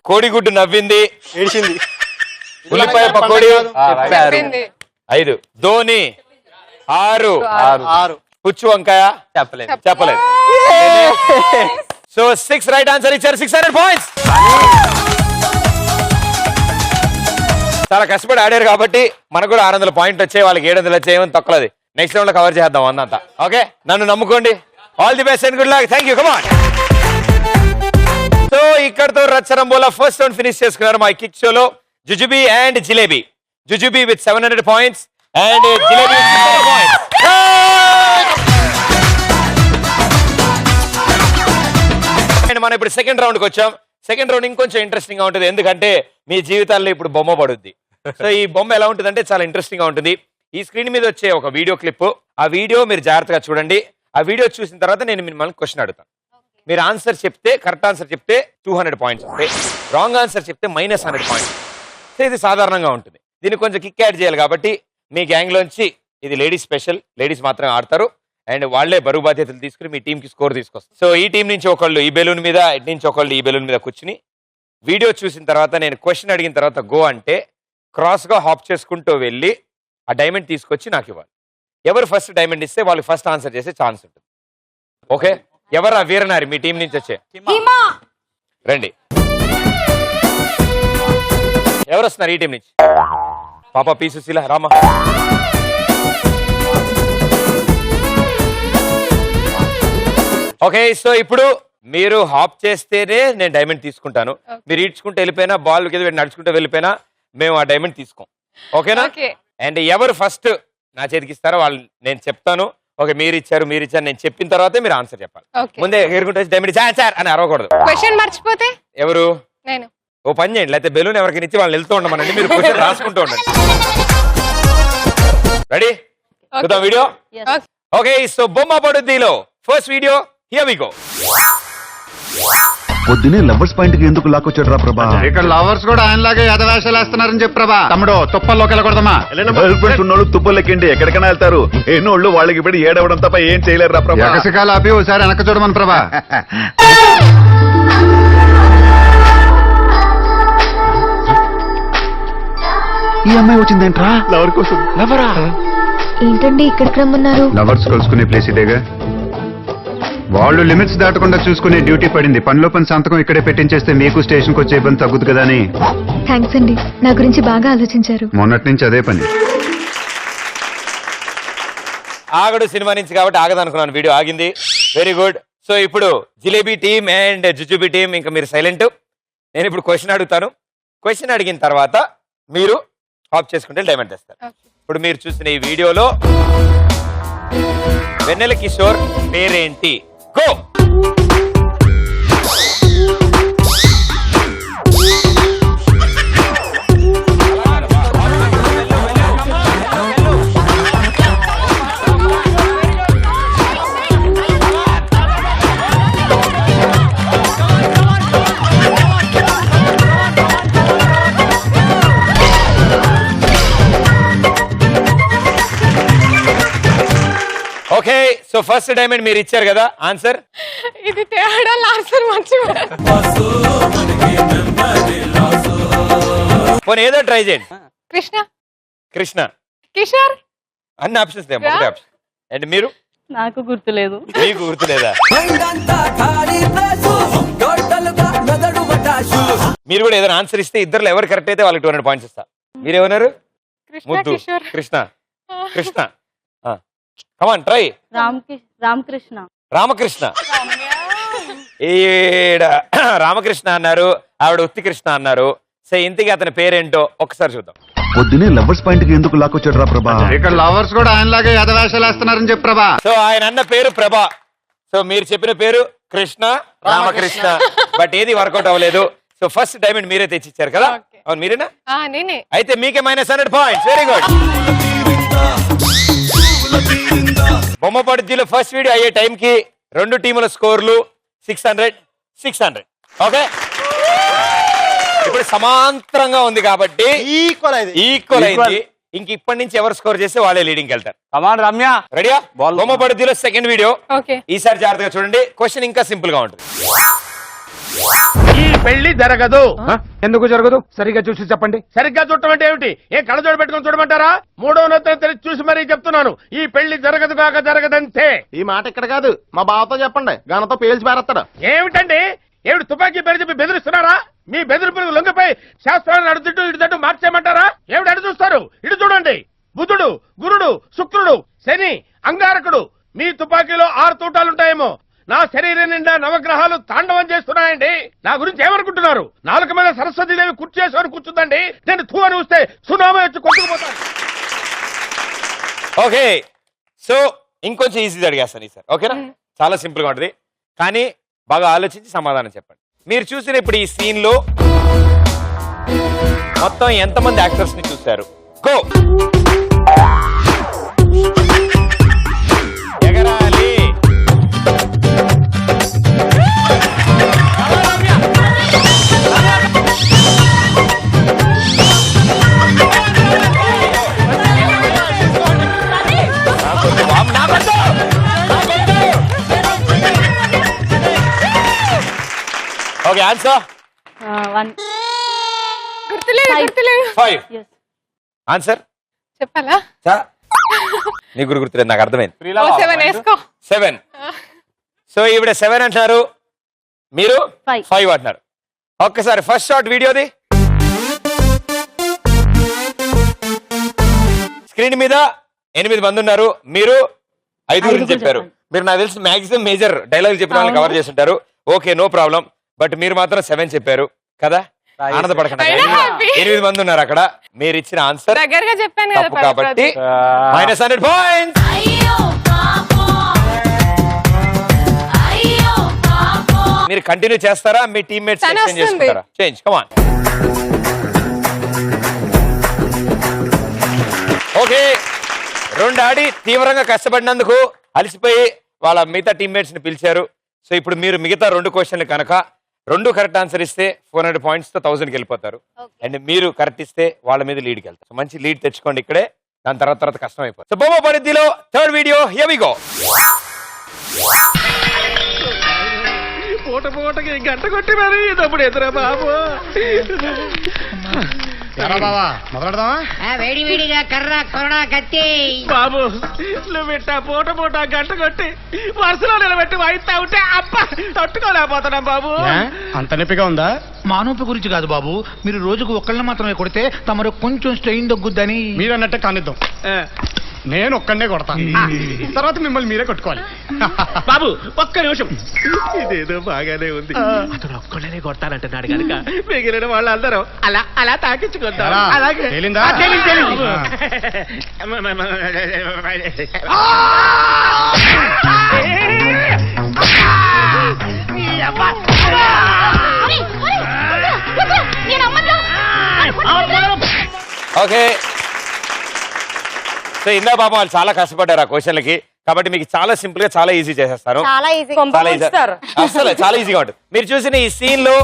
కోడిగుడ్డు నవ్వింది, ఏడిచింది, ఉల్లిపాయ పకోడీ చెప్పింది. 5, ధోని 6, 6, పుచ్చు వంకాయ చెప్పలేదు. చెప్పలేదు. సో 6 రైట్ ఆన్సర్ ఇచ్చారు. 600 పాయింట్స్. చాలా కష్టపడి ఆడారు కాబట్టి మనకు కూడా 600 పాయింట్లు వచ్చాయి, వాళ్ళకి 700 వచ్చాయి. ఏమని తక్కువది. నెక్స్ట్ రౌండ్ లో కవర్ చేద్దాం అందంతా. ఓకే, నన్ను నమ్ముకోండి. All the best and good luck. Thank you. Come on. So ఇక్కడతో రచ్చరంబోలా ఫస్ట్ రౌండ్ ఫినిష్ చేసుకున్నారు మా కిక్ షోలో Jujubi and Jalebi. Jujubi with 700 points and Jalebi with 600 points. And మనం ఇప్పుడు సెకండ్ రౌండ్ కి వచ్చాం. సెకండ్ రౌండ్ ఇంకొంచెం ఇంట్రెస్టింగ్ గా ఉంటుంది, ఎందుకంటే మీ జీవితాల్లో ఇప్పుడు బొమ్మ పడుద్ది. సో ఈ బొమ్మ ఎలా ఉంటుంది అంటే చాలా ఇంట్రెస్టింగ్ గా ఉంటుంది. ఈ స్క్రీన్ మీద వచ్చే ఒక వీడియో క్లిప్, ఆ వీడియో మీరు జాగ్రత్తగా చూడండి. ఆ వీడియో చూసిన తర్వాత నేను మిమ్మల్ని క్వశ్చన్ అడుగుతాను. మీరు ఆన్సర్ చెప్తే, కరెక్ట్ ఆన్సర్ చెప్తే 200 పాయింట్స్ వస్తాయి, రాంగ్ ఆన్సర్ చెప్తే -100 పాయింట్స్. సో ఇది సాధారణంగా ఉంటుంది. దీన్ని కొంచెం కిక్ యాడ్ చేయాలి కాబట్టి మీ గ్యాంగ్ లోంచి ఇది లేడీస్ స్పెషల్, లేడీస్ మాత్రమే ఆడతారు. అండ్ వాళ్లే బరువు బాధ్యతలు తీసుకుని మీ టీం కి స్కోర్ తీసుకొస్తారు. సో ఈ టీం నుంచి ఒకళ్ళు ఈ బెలూన్ మీద, ఇటు నుంచి ఒకళ్ళు ఈ బెలూన్ మీద కూర్చుని వీడియో చూసిన తర్వాత నేను క్వశ్చన్ అడిగిన తర్వాత గో అంటే క్రాస్ గా హాప్ చేసుకుంటూ వెళ్ళి ఆ డైమండ్ తీసుకొచ్చి నాకు ఇవ్వాలి. ఎవరు ఫస్ట్ డైమండ్ ఇస్తే వాళ్ళు ఫస్ట్ ఆన్సర్ చేసే ఛాన్స్ ఉంటుంది. ఓకే, ఎవరు ఆ వీరనారి మీ టీం నుంచి వచ్చే రండి. ఎవరు వస్తున్నారు ఈ టీం నుంచి? పాప పి సుశీల రామ. ఓకే, సో ఇప్పుడు మీరు హాప్ చేస్తేనే నేను డైమండ్ తీసుకుంటాను. మీరు ఈడ్చుకుంటే వెళ్ళిపోయినా, బాల్ కింద నడుచుకుంటే వెళ్ళిపోయినా మేము ఆ డైమండ్ తీసుకోం. ఓకేనా? అండ్ ఎవరు ఫస్ట్ నా చేతికి ఇస్తారో వాళ్ళు నేను చెప్తాను. ఓకే, మీరు ఇచ్చారు నేను చెప్పిన తర్వాతే మీరు ఆన్సర్ చెప్పాలి. ముందే ఎగురుకుంటే డైమండ్ సార్ అని అరవకూడదు. క్వశ్చన్ మర్చిపోతే ఎవరు? నేను. ఓ పని చేయండి, లేకపోతే బెలూన్ ఎవరికి ఇచ్చి వాళ్ళు వెళ్తూ ఉండమనండి, మీరు క్వశ్చన్ రాసుకుంటూ ఉండండి. రెడీ? చూద్దాం వీడియో. ఓకే, సో బొమ్మ పడుద్దిలో first video, here we go. పొద్దునే లవర్స్ పాయింట్ కి ఎందుకు లాక్కొచ్చాడు రా ప్రభా? ఇక్కడ లవర్స్ కూడా ఆయనలాగే యథవేషాలు వేస్తున్నారని చెప్పు ప్రభా. తమ్ముడు తుప్పల్లోకి వెళ్ళకూడదమ్మా. గర్ల్ ఫ్రెండ్స్ ఉన్నోళ్ళు తుప్పలెక్కండి ఎక్కడికైనా వెళ్తారు. ఎన్నోళ్ళు వాళ్ళకి ఇప్పుడు ఏడవడం తప్ప ఏం చేయలేరు రా ప్రభా. ఎకసికాలు ఆపి ఒకసారి వెనక చూడమని ప్రభా. ఈ అమ్మాయి వచ్చిందేంట్రా? లవర్ కోసం. లవరా? ఏంటండి ఇక్కడికి రమ్మన్నారు? లవర్స్ కలుసుకునే ప్లేస్ ఇదేగా. వాళ్ళు లిమిట్స్ దాటకుండా చూసుకునే డ్యూటీ పడింది. పనిలో పని సంతకం ఇక్కడే పెట్టించేస్తే మీకు స్టేషన్కి వచ్చే ఇబ్బంది తగ్గుదు కదా అని. థ్యాంక్స్ అండి, నా గురించి బాగా ఆలోచించారు. మొన్నటి నుంచి అదే పని. ఆగడు సినిమా నుంచి కాబట్టి ఆగదనుకున్నాను, వీడియో ఆగింది. Very good. సో ఇప్పుడు jalebi team and jujubi team ఇంకా మీరు సైలెంట్. నేను ఇప్పుడు క్వశ్చన్ అడుగుతాను. క్వశ్చన్ అడిగిన తర్వాత మీరు హాప్ చేసుకుంటే డైమండ్ తెస్తారు. ఇప్పుడు మీరు చూసిన ఈ వీడియోలో వెన్నెల కిషోర్ పేరేంటి? Go. Okay, so first diamond మీరు ఇచ్చారు కదా ఆన్సర్. ఇది తేడా ఆన్సర్ మర్చిపోయాను. పోనీ ఏదో ట్రై చేయండి. కృష్ణ. కృష్ణ. కిషోర్. అన్ని ఆప్షన్స్ ఒకటే ఆప్షన్. అండ్ మీరు? నాకు గుర్తులేదు. మీకు గుర్తులేదా? మీరు కూడా ఏదైనా ఆన్సర్ ఇస్తే ఇద్దరు ఎవరు కరెక్ట్ అయితే వాళ్ళకి 200 పాయింట్స్ ఇస్తా. మీరేమన్నారు? ముద్దు. కృష్ణ. కృష్ణ. కమాన్ ట్రై. రామకృష్ణ. రామకృష్ణ. ఈడ రామకృష్ణ అన్నారు, ఆవిడ ఉత్తి కృష్ణ అన్నారు. సో ఇంతకీ అతని పేరేంటో ఒకసారి చూద్దాం. పొద్దునే లవర్స్ పాయింట్ కి ఎందుకు లాక్కొచ్చాడు రా ప్రభా? ఇక్కడ లవర్స్ కూడా ఆయనలాగే యథవేషాలు వేస్తున్నారని చెప్పు ప్రభా. సో ఆయన అన్న పేరు ప్రభా. సో మీరు చెప్పిన పేరు కృష్ణ, రామకృష్ణ. బట్ ఏది వర్కౌట్ అవ్వలేదు. సో ఫస్ట్ డైమండ్ మీరే తెచ్చిచ్చారు కదా? అవును, మీరేనా? నేనే. అయితే మీకే -100 పాయింట్స్. Very good. బొమ్మ పడుద్దిలో ఫస్ట్ వీడియో అయ్యే టైంకి రెండు టీముల స్కోర్లు 600. ఓకే, ఇప్పుడు సమాంతరంగా ఉంది కాబట్టి ఈక్వల్ అయింది. ఇంక ఇప్పటి నుంచి ఎవరు స్కోర్ చేస్తే వాళ్ళే లీడింగ్ వెళ్తారు. కమాన్ రమ్య. రెడీయా? బొమ్మ పడుద్దిలో సెకండ్ వీడియో. ఈసారి జాగ్రత్తగా చూడండి. క్వశ్చన్ ఇంకా సింపుల్ గా ఉంటుంది. ఈ పెళ్లి జరగదు. ఎందుకు జరగదు? సరిగ్గా చూసి చెప్పండి. సరిగ్గా చూడటం అంటే ఏమిటి? ఏ కళ్ళజోడు పెట్టుకుని చూడమంటారా? మూడో నెత్తం తెలిసి చూసి మరీ చెప్తున్నాను, ఈ పెళ్లి జరగదు కాక జరగదంతే. ఈ మాట ఇక్కడ కాదు, మా బావతో చెప్పండి, గానతో పేల్చి పారేస్తాడు. ఏమిటండి? ఏమిటి తుపాకీ పేరు చెప్పి బెదిరిస్తున్నారా? మీ బెదిరింపులకు లొంగిపోయి శాస్త్రాలను అడుగుతూ ఇటు మార్చేయమంటారా? ఏమిటి అడు చూస్తారు? ఇటు చూడండి. బుధుడు, గురుడు, శుక్రుడు, శని, అంగారకుడు. మీ తుపాకీలో 6 తూటాలుంటాయేమో. నా శరీరం నిండా నవగ్రహాలు తాండవం చేస్తున్నాయండి. నా గురించి ఏమనుకుంటున్నారు? నాలుక మీద సరస్వతీదేవి కూర్చేసుకొని కూర్చుందండి. నేను తూ అని వస్తే సునామీ వచ్చి కొట్టుకుపోతాను. ఓకే, సో ఇంకొంచెం ఈజీ అడిగేస్తాను ఈసారి. ఓకేనా? చాలా సింపుల్ గా ఉంటుంది, కానీ బాగా ఆలోచించి సమాధానం చెప్పండి. మీరు చూసిన ఇప్పుడు ఈ సీన్ లో మొత్తం ఎంతమంది యాక్టర్స్ ని చూశారు? గో. ఎగరాలి. Okay, answer 5. ఆన్సర్ చెప్పాలా? నీ గుర్తులేదు, నాకు అర్థమైంది. 7. సో ఈవిడ 7 అంటున్నారు, మీరు 5 అంటున్నారు. ఒక్కసారి ఫస్ట్ షాట్ వీడియోది. స్క్రీన్ మీద 8 మంది ఉన్నారు, మీరు 5 చెప్పారు. మీరు నాకు తెలిసి మాక్సిమం మేజర్ డైలాగ్ చెప్పిన వాళ్ళని కవర్ చేసి ఉంటారు. Okay, no problem. బట్ మీరు మాత్రం 7 చెప్పారు కదా, ఆనందపడకండి. 8 మంది ఉన్నారు అక్కడ. మీరు ఇచ్చిన ఆన్సర్ దగ్గరగా చెప్పాను తప్పు కాబట్టి -100 పాయింట్స్. మీరు కంటిన్యూ చేస్తారా, మీ టీమ్మేట్స్ ఎక్స్చేంజ్ చేసుకుంటారా? Change, come on. ఓకే, 2 ఆడి తీవ్రంగా కష్టపడినందుకు అలసిపోయి వాళ్ళ మిగతా టీమ్మేట్స్ ని పిలిచారు. సో ఇప్పుడు మీరు మిగతా 2 క్వశ్చన్లు కనుక 2 కరెక్ట్ ఆన్సర్ ఇస్తే 400 పాయింట్స్ తో 1000కి వెళ్ళిపోతారు. అండ్ మీరు కరెక్ట్ ఇస్తే వాళ్ళ మీద లీడ్కి వెళ్తారు. సో మంచి లీడ్ తెచ్చుకోండి ఇక్కడే, దాని తర్వాత కష్టం అయిపోతుంది. సో బొమ్మ పరిధిలో 3rd video, here we go. పూటకి గంట కొట్టి మరి తప్పుడు ఎదురా బాబు. వేడి వేడిగా కర్ర కొరడా కత్తి బాబు నువ్వు పెట్టా పూట గంట కొట్టి వరుసలో నిలబెట్టి వాయిస్తా ఉంటే అబ్బా తట్టుకోలేకపోతున్నాం బాబు. అంత నొప్పిగా ఉందా? మా నొప్పి గురించి కాదు బాబు, మీరు రోజుకు ఒక్కళ్ళని మాత్రమే కొడితే తమరు కొంచెం స్ట్రెయిన్ తగ్గుద్దని. మీరు అన్నట్టే కానిద్దాం, నేను ఒక్కడే కొడతాను, తర్వాత మిమ్మల్ని మీరే కొట్టుకోవాలి. బాబు ఒక్క నిమిషం, ఇదేదో బాగానే ఉంది. అతను ఒక్కళ్ళనే కొడతానంటున్నాడు కనుక మిగిలిన వాళ్ళందరూ అలా తాకించుకుంటారు. అలాగే తేలిందా? ఓకే, సో ఇందా పాపం వాళ్ళు చాలా కష్టపడ్డారు ఆ క్వశ్చన్లకి, కాబట్టి మీకు చాలా సింపుల్ గా చాలా ఈజీ చేసేస్తాను. చాలా ఈజీ, అసలు చాలా ఈజీగా ఉంటుంది. మీరు చూసిన ఈ సీన్ లో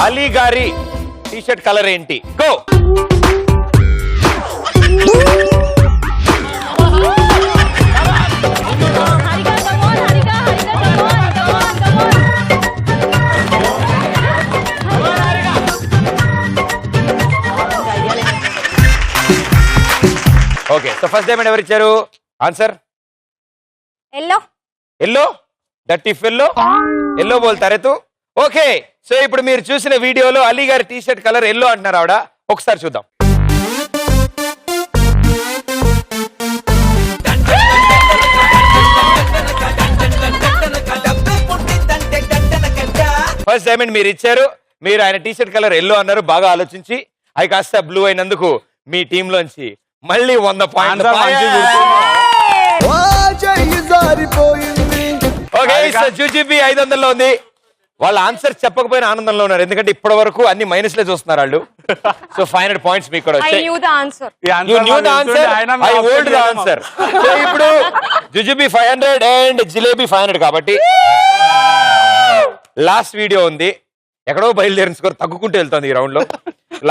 అలీ గారి టీషర్ట్ కలర్ ఏంటి? Go. Okay, so first diamond ఎవరు ఇచ్చారు answer? Yellow that if yellow బోల్తారే తు. ఓకే, సో ఇప్పుడు మీరు చూసిన వీడియోలో అలీ గారి టీ షర్ట్ కలర్ ఎల్లో అంటున్నారు ఆవిడ. ఒకసారి చూద్దాం. ఫస్ట్ డైమండ్ మీరు ఇచ్చారు, మీరు ఆయన టీ షర్ట్ కలర్ ఎల్లో అన్నారు. బాగా ఆలోచించి అవి కాస్త బ్లూ అయినందుకు మీ టీమ్ లోంచి మళ్ళీ 100 పాయింట్లు. ఓకే, సో జూజీబీ 500లో ఉంది. వాళ్ళ ఆన్సర్ చెప్పకపోయినా ఆనందంలో ఉన్నారు, ఎందుకంటే ఇప్పటి వరకు అన్ని మైనస్ లే చూస్తున్నారు వాళ్ళు. సో 500 పాయింట్స్ మీకు కూడా వచ్చాయి. సో ఇప్పుడు జూజీబీ 500 అండ్ జిలేబీ 500 కాబట్టి లాస్ట్ వీడియో ఉంది. ఎక్కడో బయలుదేరిన స్కోర్ తగ్గుకుంటూ వెళ్తుంది ఈ రౌండ్ లో.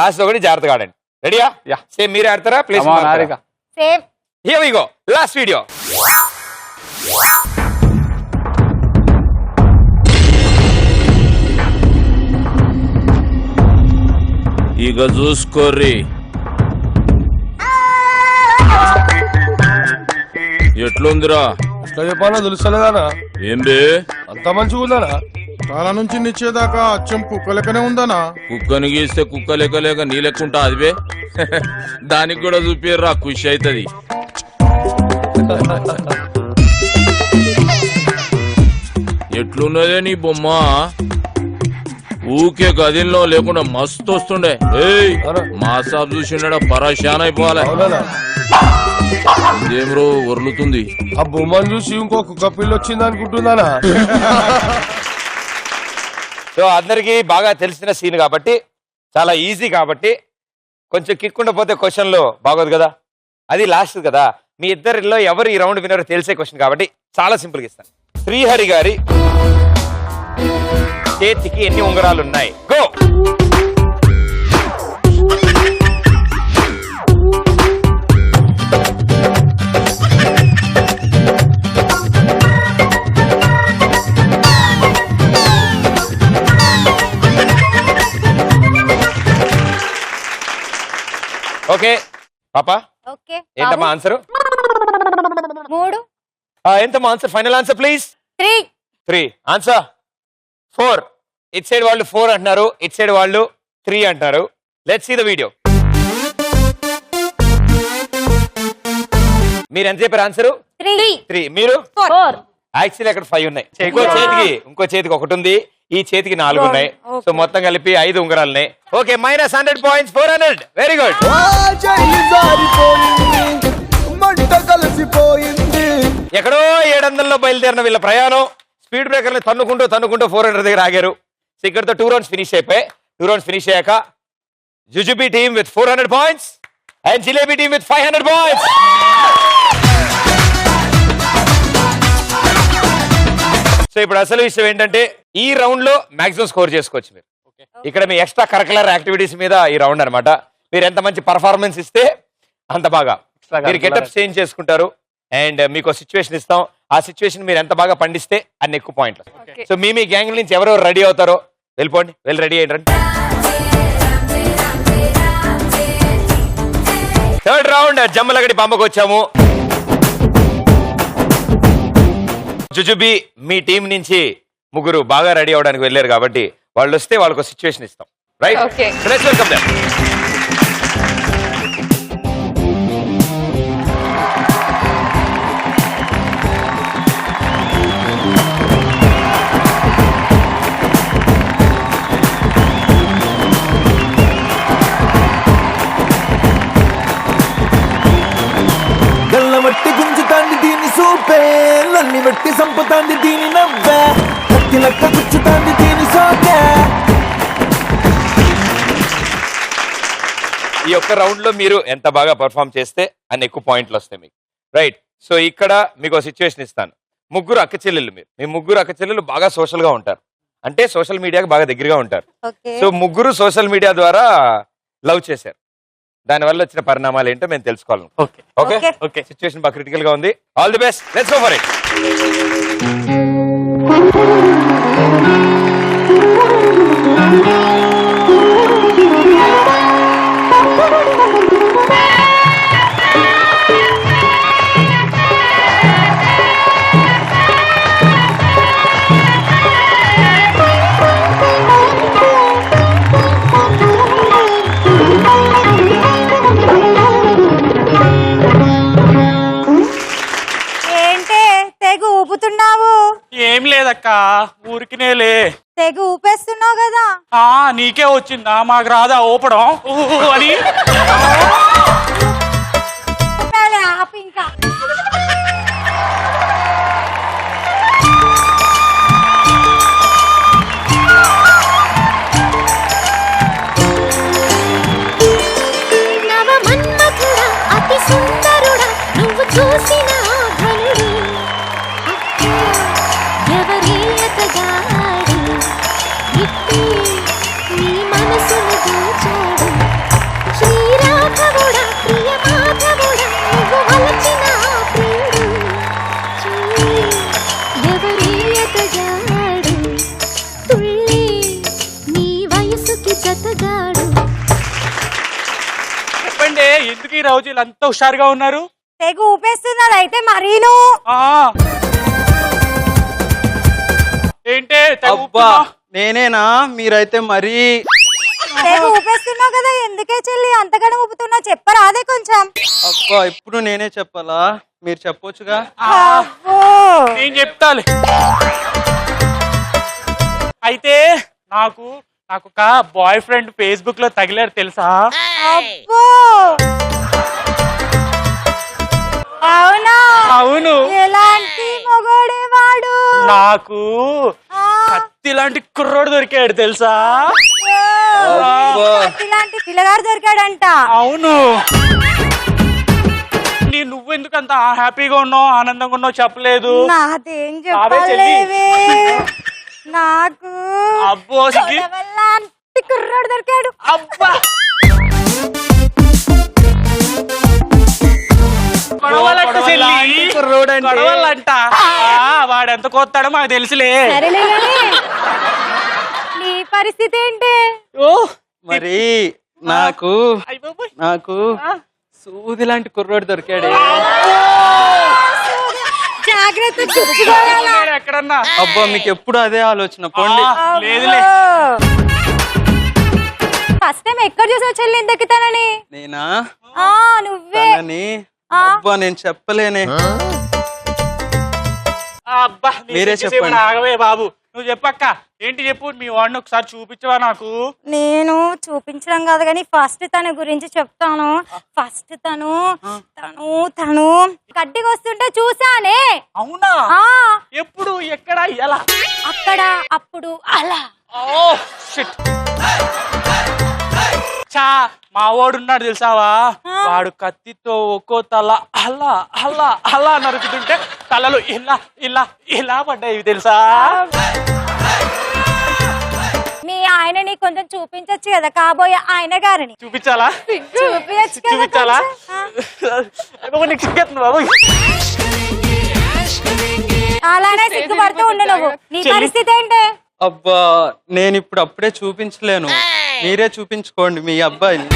లాస్ట్ ఒకటి జాగ్రత్తగా ఆడండి. రెడీయా? సేమ్ మీరే ఆడతారా? Please here we go. Last video. ఇక చూసుకోర్రి, ఎట్లుందిరా? ఎట్లా చెప్పాలో తెలుస్తలేదానా? ఏం బే అంత మంచిగా ఉందానా? చాలా నుంచి నిచ్చేదాకా అచ్చం కుక్క లెక్కనే ఉందానా? కుక్కని గీస్తే కుక్క లెక్క లేక నీ లెక్కుంటా అదివే. దానికి కూడా చూపిర్రా, ఖుషి అవుతుంది. ఎట్లున్నదే నీ బొమ్మ? ఊకే గదిలో లేకుండా మస్తు వస్తుండే. ఏయ్ మా సాబ్ చూసిండా పరేషాన్ అయిపోవాలి. ఇదేం రో వర్లుతుంది? ఆ బొమ్మను చూసి ఇంకో కుక్క పిల్ల వచ్చింది అనుకుంటుందానా? సో అందరికి బాగా తెలిసిన సీన్ కాబట్టి, చాలా ఈజీ కాబట్టి, కొంచెం కిక్కుండా పోతే క్వశ్చన్లో బాగోదు కదా. అది లాస్ట్ కదా. మీ ఇద్దరిలో ఎవరు ఈ రౌండ్ వినరో తెలిసే క్వశ్చన్ కాబట్టి చాలా సింపుల్గా ఇస్తాను. శ్రీహరి గారి చేతికి ఎన్ని ఉంగరాలు ఉన్నాయి? గో. ఓకే పాపా, ఏంటమ్మా ఆన్సర్? 3. ఎంతమ్మా answer? Final answer please. 3 answer. 4. ఇట్ సైడ్ వాళ్ళు 4 అంటున్నారు, ఇట్ సైడ్ వాళ్ళు 3 అంటున్నారు. Let's see the video. మీరు ఎంత చెప్పారు ఆన్సర్? 3. మీరు? 4. యాక్చువల్లీ అక్కడ 5 ఉన్నాయి. ఇంకో చేతికి 1 ఉంది, ఈ చేతికి 4 ఉన్నాయి. సో మొత్తం కలిపి 5 ఉంగరాలు ఉన్నాయి. Okay, -100 points, 400. Very good. ఎక్కడో 700లో బయలుదేరిన వీళ్ళ ప్రయాణం స్పీడ్ బ్రేకర్ని తన్నుకుంటూ 400 దగ్గర ఆగారు. సో ఇక్కడతో 2 రౌండ్స్ ఫినిష్ అయిపోయి 2 రౌండ్స్ ఫినిష్ అయ్యాక jujubi team with 400 points and jalebi team with 500 points. So ఇప్పుడు అసలు విషయం ఏంటంటే ఈ రౌండ్ లో మాక్సిమం స్కోర్ చేసుకోవచ్చు మీరు. ఇక్కడ మీ ఎక్స్ట్రా కరికులర్ యాక్టివిటీస్ మీద ఈ రౌండ్ అన్నమాట. మీరు ఎంత మంచి పర్ఫార్మెన్స్ ఇస్తే అంత బాగా మీరు గెటప్ చేంజ్ చేసుకుంటారు. అండ్ మీకు సిచ్యువేషన్ ఇస్తాం, ఆ సిచ్యువేషన్ మీరు ఎంత బాగా పండిస్తే అన్ని ఎక్కువ పాయింట్లు. సో మీ గ్యాంగ్ నుంచి ఎవరెవరు రెడీ అవుతారో వెళ్ళిపోండి, వెళ్ళి రెడీ అయ్యండి. థర్డ్ రౌండ్ జమ్మలగడి పంపకు వచ్చాము. జుజుబీ మీ టీం నుంచి 3 బాగా రెడీ అవడానికి వెళ్ళారు కాబట్టి వాళ్ళు వస్తే వాళ్ళకు సిచ్యువేషన్ ఇస్తాం. Right? Okay. Let's welcome them. గల్లవట్టి గుంజుతాంది దీని సూపే, నల్లి వట్టి సంపుతాంది దీని నవ్వే, కత్తి లెక్క గుచ్చుతాంది దీని సోకే. ఈ ఒక్క రౌండ్ లో మీరు ఎంత బాగా పర్ఫామ్ చేస్తే అన్ని ఎక్కువ పాయింట్లు వస్తాయి మీకు. రైట్? సో ఇక్కడ మీకు సిచ్యువేషన్ ఇస్తాను. 3 అక్క చెల్లెలు, మీ 3 అక్క చెల్లెలు బాగా సోషల్ గా ఉంటారు, అంటే సోషల్ మీడియాకి బాగా దగ్గరగా ఉంటారు. సో 3 సోషల్ మీడియా ద్వారా లవ్ చేశారు. దానివల్ల వచ్చిన పరిణామాలు ఏంటో మేము తెలుసుకోవాలి. ఓకే, సిచ్యువేషన్ బాగా క్రిటికల్ గా ఉంది. All the best, let's go for it. ఏం లేదక్క, ఊరికినేలే. తెగ ఊపేస్తున్నావు కదా. నీకే వచ్చిందా, మాకు రాదా ఊపడం అని? ఇంకా అతి సుందరుడా నువ్వు చూసిన ఘనుడు, ఎవరి ఎతగాడు ఇట్టి నీ మనసును దోచాడు. శ్రీరాఘవుడా ప్రియ మాధవుడా నువ్వు వలచిన ప్రియుడు, ఎవరి ఎతగాడు తుళ్ళి నీ వయసుకి జతగాడు. చెప్పండి, ఎందుకు ఈ రోజు అంతా హుషారుగా ఉన్నారు? తెగ ఊపేస్తున్నారు అయితే మరీను. ఏంటే అబ్బా నేనేనా? మీరైతే మరీ తెగ ఊపేస్తున్నావు కదా, ఎందుకే చెల్లి అంతగానో ఊపుతున్నావు? చెప్పరా అదే కొంచెం. అబ్బా ఇప్పుడు నేనే చెప్పాలా? మీరు చెప్పొచ్చుగా. నేను చెప్తాలే. అయితే నాకు ఒక బాయ్ ఫ్రెండ్ ఫేస్బుక్ లో తగిలారు తెలుసా? అవునా? అవును. ఎలాంటి మొగోడే వాడు? నాకు కత్తి లాంటి కుర్రోడు దొరికాడు తెలుసా? ఇలాంటి పిల్లగాడు దొరికాడంట. అవును. నువ్వెందుకు అంత హ్యాపీగా ఉన్నావు, ఆనందంగా ఉన్నావు చెప్పలేదు? నాదేం చెప్పలేవే, నాకు అలాంటి కుర్రోడు దొరికాడు. అబ్బా గొడవలంట, వాడెంత కోస్తాడో మాకు తెలుసులే. నీ పరిస్థితి ఏంటి? మరి నాకు సూది లాంటి కుర్రోడు దొరికాడు. ఎక్కడన్నా? అబ్బా మీకు ఎప్పుడు అదే ఆలోచన? పోండి. లేదులే. ఫస్ట్ టైం ఎక్కడ చూసావు చెల్లి ఇంతకి తనని? నేనా? నువ్వే. అబ్బా నేను చెప్పలేనే. అబ్బా మీరే చెప్పండి. ఆగవే బాబు, నువ్వు చెప్పక్క. ఏంటి చెప్పు, మీ వాడిని ఒకసారి చూపించవా నాకు? నేను చూపించడం కాదు కానీ ఫస్ట్ తన గురించి చెప్తాను. ఫస్ట్ తను గడ్డికి వస్తుంటే చూసానే. అవునా? ఆ ఎప్పుడు, ఎక్కడ, ఎలా? అక్కడ, అప్పుడు, అలా. Oh shit. చా, మా వాడు ఉన్నాడు తెలుసావా? వాడు కత్తితో ఒక్కో తల అలా అలా అలా నరుకుతుంటే తలలు ఇలా ఇలా ఇలా పడ్డాయి తెలుసా? మీ ఆయనని కొంచెం చూపించచ్చు కదా, కాబోయే ఆయన గారిని. చూపించాలా? చూపించచ్చు కదా చూపించాలా? కొంచెం. నీకు సిగ్గేస్తుంది బాబు. అలానే సిగ్గుపడుతూ ఉండు నువ్వు. నీ పరిస్థితి ఏంటి? అబ్బా నేను ఇప్పుడు అప్పుడే చూపించలేను, మీరే చూపించుకోండి మీ అబ్బాయిని.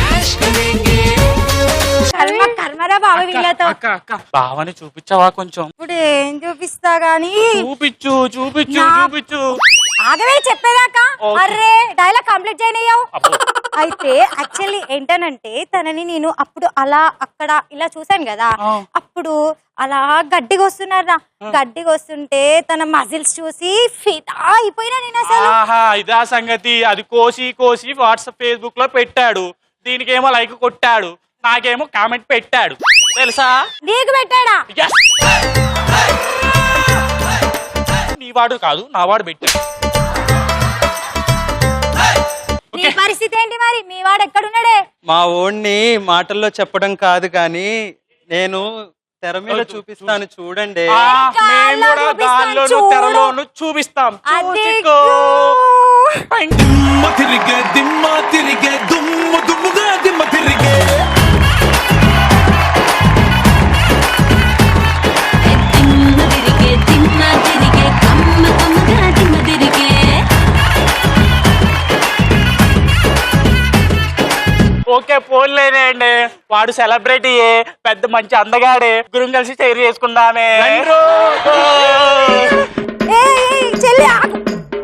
కర్మరా బాబు వీళ్ళతో. బావని చూపించావా కొంచెం? ఇప్పుడు ఏం చూపిస్తా గానీ. చూపించు చూపించు చూపించు. ఆగవే చెప్పేదాకా. అర్రే డైలాగ్ కంప్లీట్ చేయనియ్యవు. అయితే యాక్చువల్లీ ఏంటనంటే తనని నేను అప్పుడు అలా అక్కడ ఇలా చూసాను కదా, అప్పుడు అలా గడ్డికి వస్తున్నారు. గడ్డికి వస్తుంటే తన మజిల్స్ చూసి ఫిదా అయిపోయినా నేను అసలు. ఇదా సంగతి. అది కోసి కోసి వాట్సాప్ ఫేస్బుక్ లో పెట్టాడు. దీనికేమో లైక్ కొట్టాడు, నాకేమో కామెంట్ పెట్టాడు తెలుసా? నీకు పెట్టాడా? నీ వాడు కాదు, నా వాడు పెట్టాడు. నీ పరిస్థితి ఏంటి మరి? మీ వాడు ఎక్కడున్నాడే? మా ఓణ్ణి మాటల్లో చెప్పడం కాదు కానీ నేను తెర మీద చూపిస్తాను చూడండి. మేము కూడా గాల్లోను తెరలోను చూపిస్తాం. తిరిగే దిమ్మ తిరిగే దుమ్ము దుమ్ముగా దిమ్మ తిరిగే. ఓకే పోలేనే అండి, వాడు సెలబ్రిటీయే, పెద్ద మంచి అందగాడే. గురువు కలిసి షేర్ చేసుకుందామే.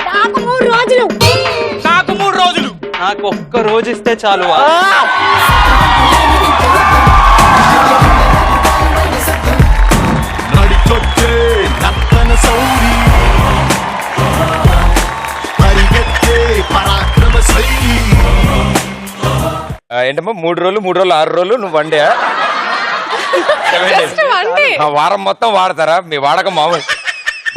నాకు 3 రోజులు. నాకు 3 రోజులు. నాకు ఒక్క రోజు ఇస్తే చాలు. నడిచొచ్చే నత్తన సౌరి పరిగెత్తే పరాక్రమ శైలి. ఏంటమ్మా 3 రోజులు 6 రోజులు నువ్వు వండే వారం మొత్తం వాడతారా? మీ వాడకం మామూలు.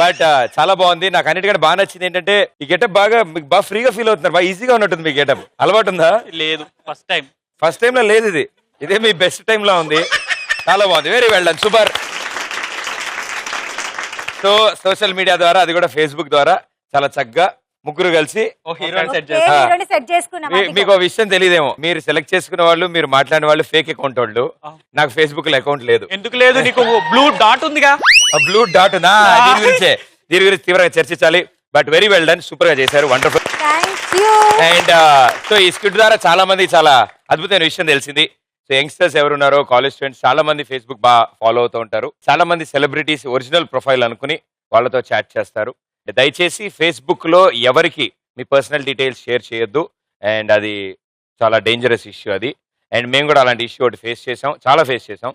బట్ చాలా బాగుంది. నాకు అన్నిటికంటే బాగా నచ్చింది ఏంటంటే ఈ గెటప్ బాగా మీకు బాగా ఫ్రీగా ఫీల్ అవుతున్నారు, బాగా ఈజీగా ఉన్నట్టుంది మీ గెటప్. అలవాటు ఉందా? లేదు, ఫస్ట్ టైం లో లేదు ఇది. ఇదే మీ బెస్ట్ టైం లో ఉంది. చాలా బాగుంది, very well done, super. So social media ద్వారా, అది కూడా ఫేస్బుక్ ద్వారా చాలా చక్కగా ముగ్గురు కలిసి సెట్ చేసుకున్నాం. మీకు విషయం తెలియదేమో, మీరు సెలెక్ట్ చేసుకున్న వాళ్ళు, మీరు మాట్లాడిన వాళ్ళు ఫేక్ అకౌంట్ వాళ్ళు. నాకు ఫేస్బుక్ లో అకౌంట్ లేదు. ఎందుకు లేదు? నీకు బ్లూ డాట్ ఉందిగా. బ్లూ డాట్ ఉందా? దీని గురించి తీవ్రంగా చర్చించాలి. But very well done, super గా చేశారు, వండర్ఫుల్. అండ్ సో ఈ స్కిట్ ద్వారా చాలా మంది చాలా అద్భుతమైన విషయం తెలిసింది. సో యంగ్స్టర్స్ ఎవరున్నారో, కాలేజ్ స్టూడెంట్స్ చాలా మంది ఫేస్బుక్ బాగా ఫాలో అవుతూ ఉంటారు. చాలా మంది సెలబ్రిటీస్ ఒరిజినల్ ప్రొఫైల్ అనుకుని వాళ్ళతో చాట్ చేస్తారు. దయచేసి ఫేస్బుక్ లో ఎవరికి మీ పర్సనల్ డీటెయిల్స్ షేర్ చేయొద్దు. అండ్ అది చాలా డేంజరస్ ఇష్యూ అది. అండ్ మేము కూడా అలాంటి ఇష్యూ ఒకటి ఫేస్ చేసాం, చాలా ఫేస్ చేసాం.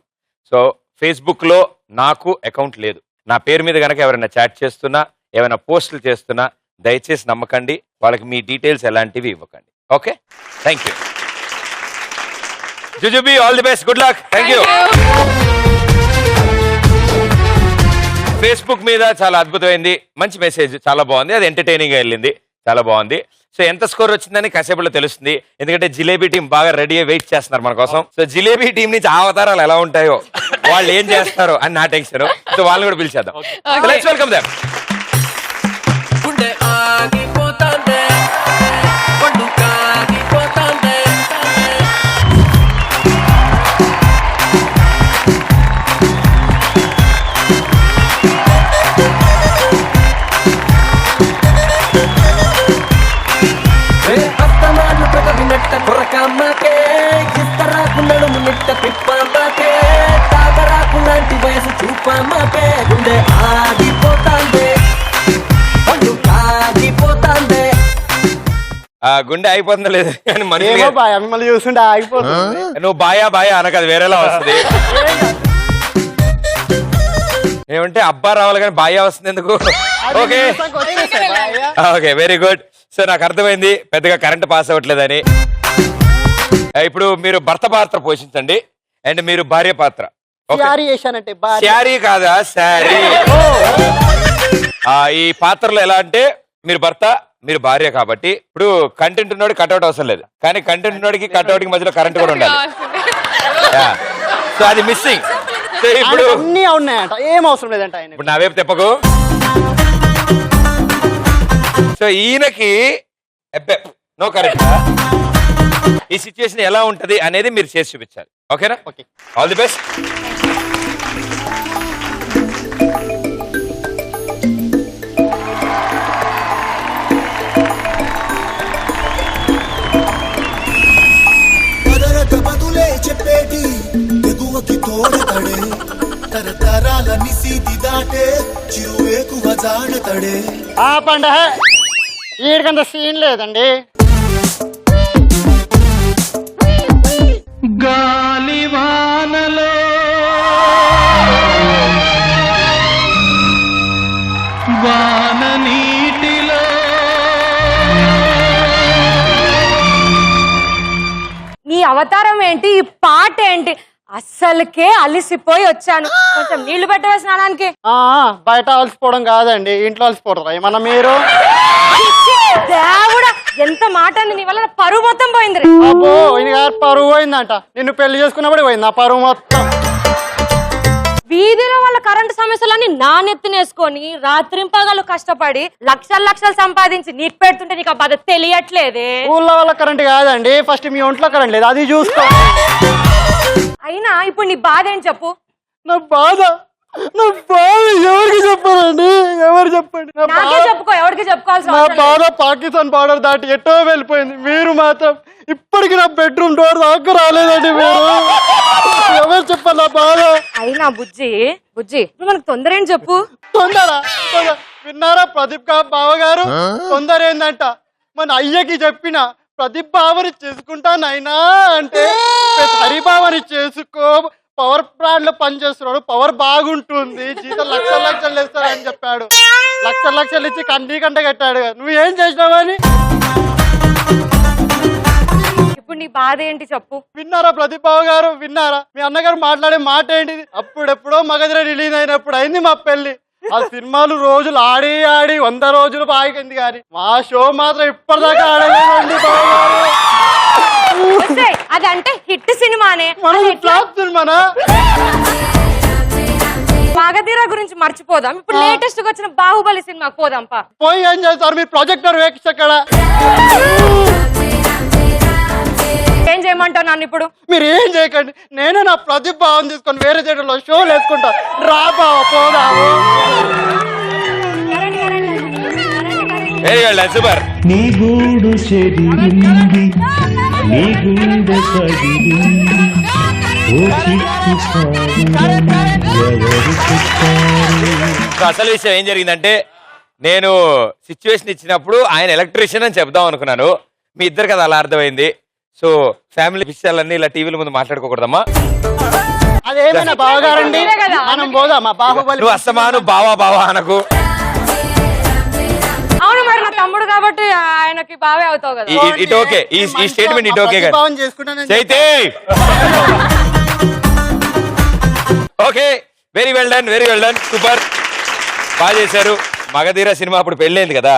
సో ఫేస్బుక్ లో నాకు అకౌంట్ లేదు. నా పేరు మీద కనుక ఎవరైనా చాట్ చేస్తున్నా, ఏమైనా పోస్టులు చేస్తున్నా దయచేసి నమ్మకండి. వాళ్ళకి మీ డీటెయిల్స్ ఎలాంటివి ఇవ్వకండి. Okay, thank you. Jujubi, all the best, good luck, thank you. Facebook మీద చాలా అద్భుతమైంది, మంచి మెసేజ్, చాలా బాగుంది. అది ఎంటర్టైనింగ్ గా వెళ్ళింది, చాలా బాగుంది. సో ఎంత స్కోర్ వచ్చిందని కాసేపులో తెలుస్తుంది, ఎందుకంటే జిలేబీ టీం బాగా రెడీ అయ్యి వెయిట్ చేస్తున్నారు మన కోసం. సో జిలేబీ టీం నుంచి అవతారాలు ఎలా ఉంటాయో, వాళ్ళు ఏం చేస్తారో అని నా టెన్షన్. సో వాళ్ళని కూడా పిలిచేద్దాం. Let's welcome them. గుండె అయిపోతుందా లేదు కానీ మిమ్మల్ని చూస్తుంటే ఆగిపోతుంది. నువ్వు బాయా బాయా అనక అది వేరేలా వస్తుంది. ఏమంటే అబ్బా రావాలి కానీ బాయ్యా వస్తుంది ఎందుకు? Okay okay, very good. So నాకు అర్థమైంది పెద్దగా కరెంట్ పాస్ అవ్వట్లేదని. ఇప్పుడు మీరు భర్త పాత్ర పోషించండి అండ్ మీరు భార్య పాత్ర. శారీ కాదా? శారీ. ఈ పాత్రలో ఎలా అంటే మీరు భర్త మీరు భార్య కాబట్టి ఇప్పుడు కంటెంట్ ఉన్నోడికి కట్అవుట్ అవసరం లేదు, కానీ కంటెంట్ ఉన్నోడికి కట్అవుట్ కి మధ్యలో కరెంట్ కూడా ఉండాలి. సో అది మిస్సింగ్. సో ఇప్పుడు అన్ని ఉన్నాయంట, ఏం అవసరం లేదంట ఆయన. ఇప్పుడు నా వైపు తెప్పకు. సో ఈయనకి నో కరెంట్. ఈ సిచ్యువేషన్ ఎలా ఉంటది అనేది మీరు చేసి చూపించాలి. ఓకేనా? Okay, all the best. బదులే చెప్పేటి ఎగువకి తోడతడే తరతరాల నిసీది దాటే చిరువేకువ జాడతడే. ఆ పండ వీడికంత సీన్ లేదండి. గాలివానలో వాన నీటిలో నీ అవతారం ఏంటి, ఈ పాట ఏంటి? అస్సలకే అలిసిపోయి వచ్చాను. కొంచెం నీళ్లు పెట్టవే స్నానానికి. బయట అలసిపోవడం కాదండి, ఇంట్లో అలసిపోతారా ఏమన్నా మీరు? దేవుడా, ఎంత మాట అంది నీ వల్ల. నా పరువు మొత్తం పోయింది. అబ్బో, ఇది పరువు పోయిందంట. నిన్ను పెళ్లి చేసుకున్నప్పుడు పోయింది ఆ పరువు మొత్తం. వీధిలో వాళ్ళ కరెంటు సమస్యలన్నీ నా నెత్తినేసుకొని రాత్రింపగలు కష్టపడి లక్షలు లక్షలు సంపాదించి నీకు పెడుతుంటే నీకు ఆ బాధ తెలియట్లేదే. ఊళ్ళో వాళ్ళ కరెంట్ కాదండి, ఫస్ట్ మీ ఒంట్లో కరెంట్ లేదు, అది చూసుకో. అయినా ఇప్పుడు నీ బాధ ఏం చెప్పు. నా బాధ ఎవరికి చెప్పారండి? ఎవరు చెప్పండి? నాకే చెప్పుకో, ఎవరికి చెప్పుకోవాల్సిన నా అవసరం లేదు. బాధ పాకిస్తాన్ బార్డర్ దాటి ఎటో వెళ్ళిపోయింది. మీరు మాత్రం ఇప్పటికి నా బెడ్రూమ్ డోర్ దాకా రాలేదండి. మీరు ఎవరు చెప్పాలి నా బాధ? అయినా బుజ్జి ఇప్పుడు మనకు తొందర ఏం చెప్పు. తొందర విన్నారా ప్రదీప్ బావ గారు? తొందర ఏందంట మన అయ్యకి చెప్పిన ప్రదీప్ బావని చేసుకుంటానైనా అంటే హరిబావని చేసుకో, పవర్ ప్లాంట్ లో పనిచేస్తున్నాడు, పవర్ బాగుంటుంది, జీతం లక్షలు లక్షలు ఇస్తారని చెప్పాడు. లక్షలు లక్షలు ఇచ్చి కంటి కంట కట్టాడు. నువ్వు ఏం చేసినావని? ఇప్పుడు నీ బాధ ఏంటి చెప్పు. విన్నారా ప్రదీప్ బావ గారు? విన్నారా మీ అన్నగారు మాట్లాడే మాట ఏంటిది? అప్పుడెప్పుడో మగధీర రిలీజ్ అయినప్పుడు అయింది మా పెళ్లి. ఆ సినిమాలు రోజులు ఆడి 100 రోజులు బాగింది, కానీ మా షో మాత్రం ఇప్పటిదాకా ఆడలేదండి బావ గారు. అదంటే హిట్ సినిమానే. ఫ్లాప్ సినిమానా? మగధీర గురించి మర్చిపోదాం. ఇప్పుడు లేటెస్ట్ గా వచ్చిన బాహుబలి సినిమాకి పోదాంపా. పోయి ఏం చేస్తారు మీరు? ప్రొజెక్టర్ వేక్ష అక్కడ ఏం చేయమంటావు నన్ను ఇప్పుడు? మీరు ఏం చేయకండి, నేను నా ప్రదీప్ భావం తీసుకొని వేరే థియేటర్లో షోలు వేసుకుంటా. రా బావ పోదాము. సూపర్. నీ గూడు చెదిరింది, నీ గుండె పగిలింది, ఓ చిట్టి సాగులని ఎవరు చెప్పారు? అసలు విషయం ఏం జరిగిందంటే, నేను సిచ్యువేషన్ ఇచ్చినప్పుడు ఆయన ఎలక్ట్రీషియన్ అని చెప్దాం అనుకున్నాను. మీ ఇద్దరు కదా అలా అర్థమైంది. సో ఫ్యామిలీ విషయాలన్నీ ఇలా టీవీల ముందు మాట్లాడుకోకూడదమ్మా. అదేమైనా బావగారండి, మనం పోదామా బాహుబలి? నువ్వు అస్తమాను బావా అనకు. అవును, మరి నా తమ్ముడు కాబట్టి ఆయనకి బావే అవుతావు కదా. ఇట్ ఓకే, ఈ స్టేట్మెంట్ ఇట్ ఓకే. చైతే okay, very well done, super, బాగా చేశారు. మగధీర సినిమా అప్పుడు పెళ్ళైంది కదా,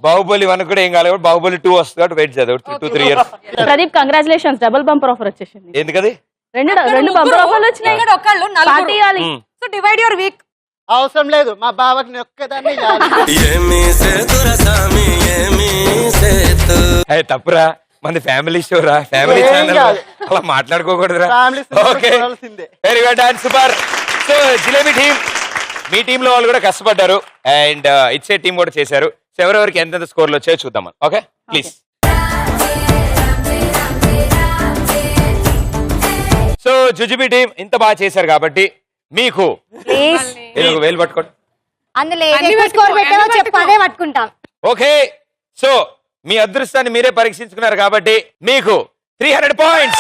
బాహుబలి 1 కూడా ఏం కాలేదు, బాహుబలి 2 వస్తుంది కాబట్టి వెయిట్ చేద్దాం 2-3 years. Pradeep congratulations, double bumper offer వచ్చేసింది. ఎందుకది? రెండు బంపర్ ఆఫర్లు వచ్చినాయి. ఒకళ్ళు నలుగురు. So divide your week. అవసరం లేదు, మా బావకి నొక్కదాన్ని తప్పురా, మన ఫ్యామిలీ షోరా, ఫ్యామిలీ ఛానల్, అలా మాట్లాడుకోకూడదురా. Okay, very good and super. So jalebi team, మీ టీమ్ లో వాళ్ళు కూడా కష్టపడ్డారు అండ్ ఇచ్చే టీం కూడా చేశారు. సో ఎవరెవరికి ఎంతెంత స్కోర్లు వచ్చాయో చూద్దాం. Okay please. So jujubi team ఇంత బాగా చేశారు కాబట్టి మీకు వేలు పట్టుకోండి. అందులో స్కోర్ పెట్టావో చెప్పు, అదే పట్టుకుంటాం. ఓకే, సో మీ అదృష్టాన్ని మీరే పరీక్షించుకున్నారు కాబట్టి మీకు 300 points.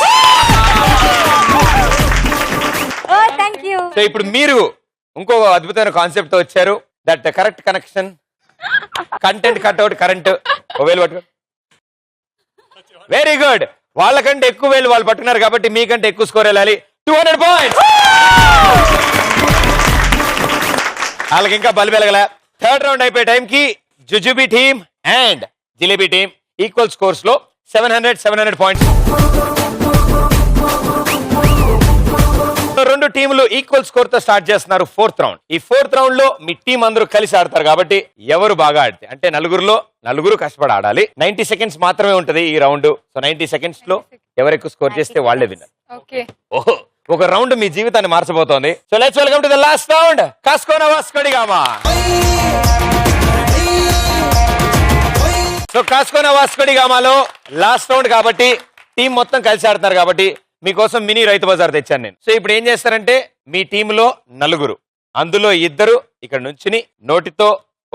Oh thank you. సో ఇప్పుడు మీరు ఇంకో అద్భుతమైన కాన్సెప్ట్ తో వచ్చారు. That correct connection, content cutout, current. వేలు పట్టుకో. Very good. వాళ్ళకంటే ఎక్కువ వేలు వాళ్ళు పట్టుకున్నారు కాబట్టి మీకంటే ఎక్కువ స్కోర్ వెళ్ళాలి. 200 పాయింట్స్. వాళ్ళకి ఇంకా బలి వెలగల. థర్డ్ రౌండ్ అయిపోయే టైంకి jujubi team and jalebi team equal scores లో 700 పాయింట్స్. రెండు టీములు ఈక్వల్ స్కోర్ తో స్టార్ట్ చేస్తున్నారు ఫోర్త్ రౌండ్. ఈ ఫోర్త్ రౌండ్ లో మీ టీం అందరూ కలిసి ఆడతారు కాబట్టి ఎవరు బాగా ఆడితే అంటే నలుగురులో నలుగురు కష్టపడి ఆడాలి. 90 సెకండ్స్ మాత్రమే ఉంటది ఈ రౌండ్. సో 90 సెకండ్స్ లో ఎవరు ఎక్కువ స్కోర్ చేస్తే వాళ్ళే విన్నర్. ఓకే. ఓహో, ఒక రౌండ్ మీ జీవితాన్ని మార్చబోతోంది. So let's welcome to the last round. కాస్కోనా వాస్కోడిగామా. సో కాస్కోనా వాస్కోడిగామాలో లాస్ట్ రౌండ్ కాబట్టి టీం మొత్తం కలిసి ఆడుతున్నారు కాబట్టి మీకోసం మినీ రైతు బజార్ తెచ్చాను నేను. సో ఇప్పుడు ఏం చేస్తారంటే మీ టీంలో నలుగురు, అందులో ఇద్దరు ఇక్కడ నుంచుని నోటితో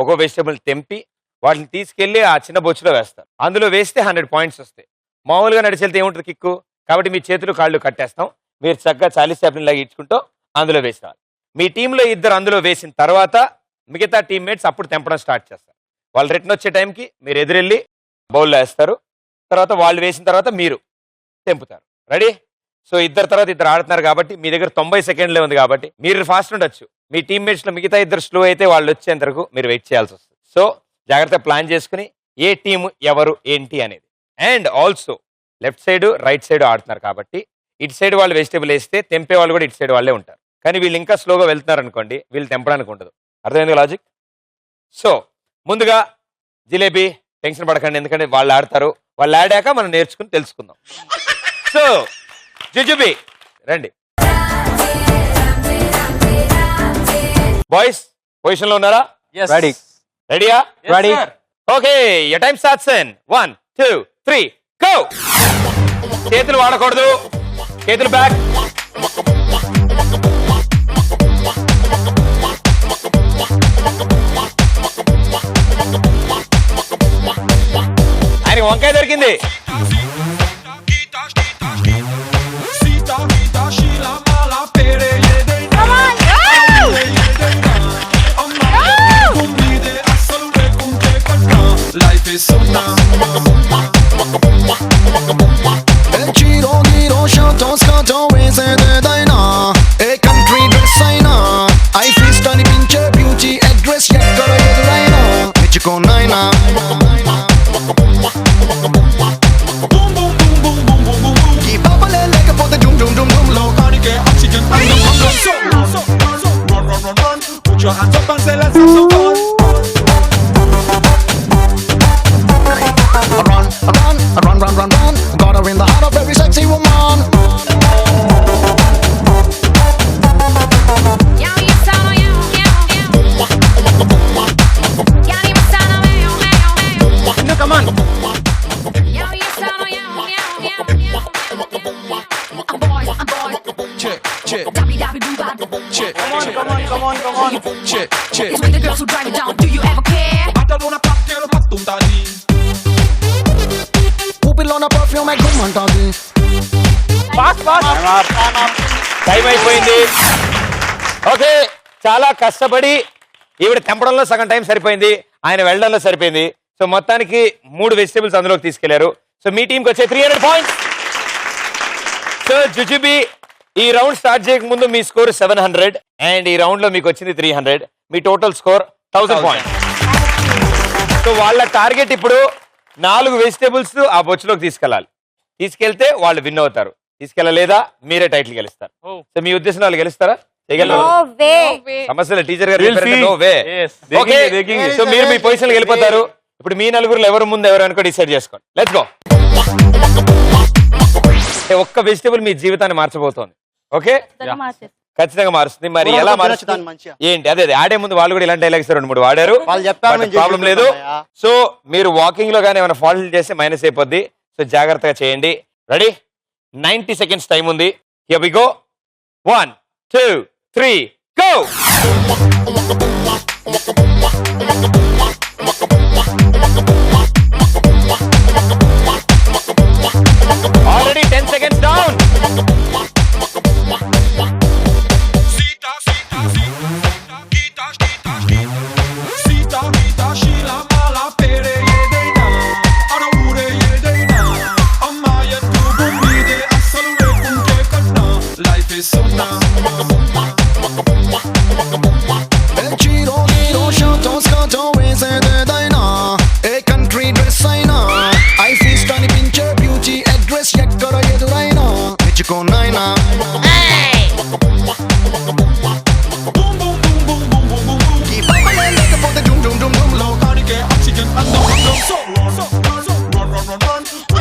ఒక వెజిటబుల్ తెంపి వాటిని తీసుకెళ్లి ఆ చిన్న బొచ్చులో వేస్తారు. అందులో వేస్తే 100 పాయింట్స్ వస్తాయి. మామూలుగా నడిచెళ్తే ఏముంటుంది కిక్కు, కాబట్టి మీ చేతులు కాళ్ళు కట్టేస్తాం. మీరు చక్కగా 40 చాప్లిన్ లాగా ఇచ్చుకుంటూ అందులో వేసినారు. మీ టీంలో ఇద్దరు అందులో వేసిన తర్వాత మిగతా టీమ్మేట్స్ అప్పుడు తెంపడం స్టార్ట్ చేస్తారు. వాళ్ళు రిటర్న్ వచ్చే టైంకి మీరు ఎదురెళ్ళి బౌల్లో వేస్తారు. తర్వాత వాళ్ళు వేసిన తర్వాత మీరు తెంపుతారు. రెడీ? సో ఇద్దరు తర్వాత ఇద్దరు ఆడుతున్నారు కాబట్టి మీ దగ్గర 90 సెకండ్లే ఉంది కాబట్టి మీరు ఫాస్ట్ ఉండొచ్చు. మీ టీమ్మేట్స్ లో మిగతా ఇద్దరు స్లో అయితే వాళ్ళు వచ్చేంత వరకు మీరు వెయిట్ చేయాల్సి వస్తుంది. సో జాగ్రత్తగా ప్లాన్ చేసుకుని ఏ టీం ఎవరు ఏంటి అనేది. And also left side right side ఆడుతున్నారు కాబట్టి ఇటు సైడ్ వాళ్ళు వెజిటేబుల్ వేస్తే తెంపే వాళ్ళు కూడా ఇటు సైడ్ వాళ్ళే ఉంటారు. కానీ వీళ్ళు ఇంకా స్లోగా వెళ్తున్నారు అనుకోండి, వీళ్ళు తెంపడానికి ఉండదు. అర్థమైంది లాజిక్? సో ముందుగా జిలేబీ టెన్షన్ పడకండి, ఎందుకంటే వాళ్ళు ఆడతారు. వాళ్ళు ఆడాక మనం నేర్చుకుని తెలుసుకుందాం. సో జుజుబీ రండి. బాయ్స్ పొజిషన్ లో ఉన్నారా? రెడీ. రెడీయా? Ready. Okay, your time starts in 1 2 3 go. చేతులు వాడకూడదు, చేతులు బ్యాక్. ఆయనకి వంకాయ దొరికింది. Your hands up and say let's have some fun. Run. Got her in the heart of every sexy woman. No, come on. Check. Come on. Check. It's when the girls who drive it down. Do you ever care? Badalona cocktail pattuntadi. Pupilona perfume gummantadi. Time అయిపోయింది. Okay, చాలా కష్టపడి ఈవిడ తెంపడంలో సగం time సరిపోయింది, ఆయన వెళ్ళడంలో సరిపోయింది. So మొత్తానికి 3 vegetables అందులోకి తీసుకెళ్లారు. సో మీ టీంకి వచ్చే 300 పాయింట్స్. సో జుజుబీ ఈ రౌండ్ స్టార్ట్ చేయక ముందు మీ స్కోర్ 700 అండ్ ఈ రౌండ్ లో మీకు వచ్చింది 300. మీ టోటల్ స్కోర్ 1000 పాయింట్స్. సో వాళ్ళ టార్గెట్ ఇప్పుడు 4 వెజిటేబుల్స్ ఆ బొచ్చులోకి తీసుకెళ్ళాలి. తీసుకెళ్తే వాళ్ళు విన్ అవుతారు, తీసుకెళ్ళలేదా మీరే టైటిల్ గెలుస్తారు. సో మీ ఉద్దేశం వాళ్ళు గెలుస్తారా? సమస్యలు టీచర్ గారు నో వే. ఓకే, సో మీరు మీ పొజిషన్ వెళ్ళిపోతారు. ఇప్పుడు మీ నలుగురు ఎవరు ముందు ఎవరు అనుకో డిసైడ్ చేసుకోండి. Let's go. ఒక్క వెజిటేబుల్ మీ జీవితాన్ని మార్చబోతోంది. ఓకే, ఖచ్చితంగా మారుస్తుంది. మరి ఎలా మారుస్తుంది ఏంటి? అదే ఆడే ముందు వాళ్ళు కూడా ఇలాంటి డైలాగ్స్ 2-3 వాడారు, ప్రాబ్లం లేదు. సో మీరు వాకింగ్ లో కానీ ఏమైనా ఫాల్ట్ చేస్తే మైనస్ అయిపోద్ది. సో జాగ్రత్తగా చేయండి. రెడీ? 90 సెకండ్స్ టైం ఉంది. Here we go. 1 2 3 go. Already 10 seconds down.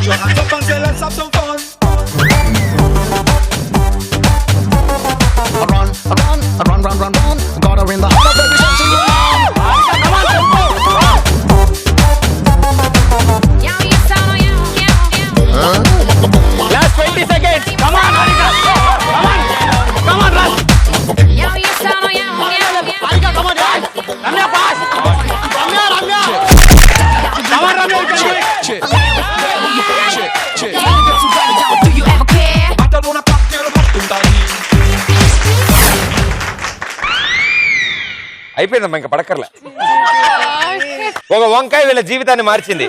your hands up and say let's have some fun. Run, run, run, run, run, run. Gotta win the heart of every dancing woman. Last 20 seconds. Come on, Harika. Come on. Come on, run. Harika, come on, guys. Ramya, fast. Ramya, Ramya. Come on, Ramya. You can do it. అయిపోయిందమ్మా, ఇంకా పడక్కర్లే. ఒక వంకాయ వీళ్ళ జీవితాన్ని మార్చింది.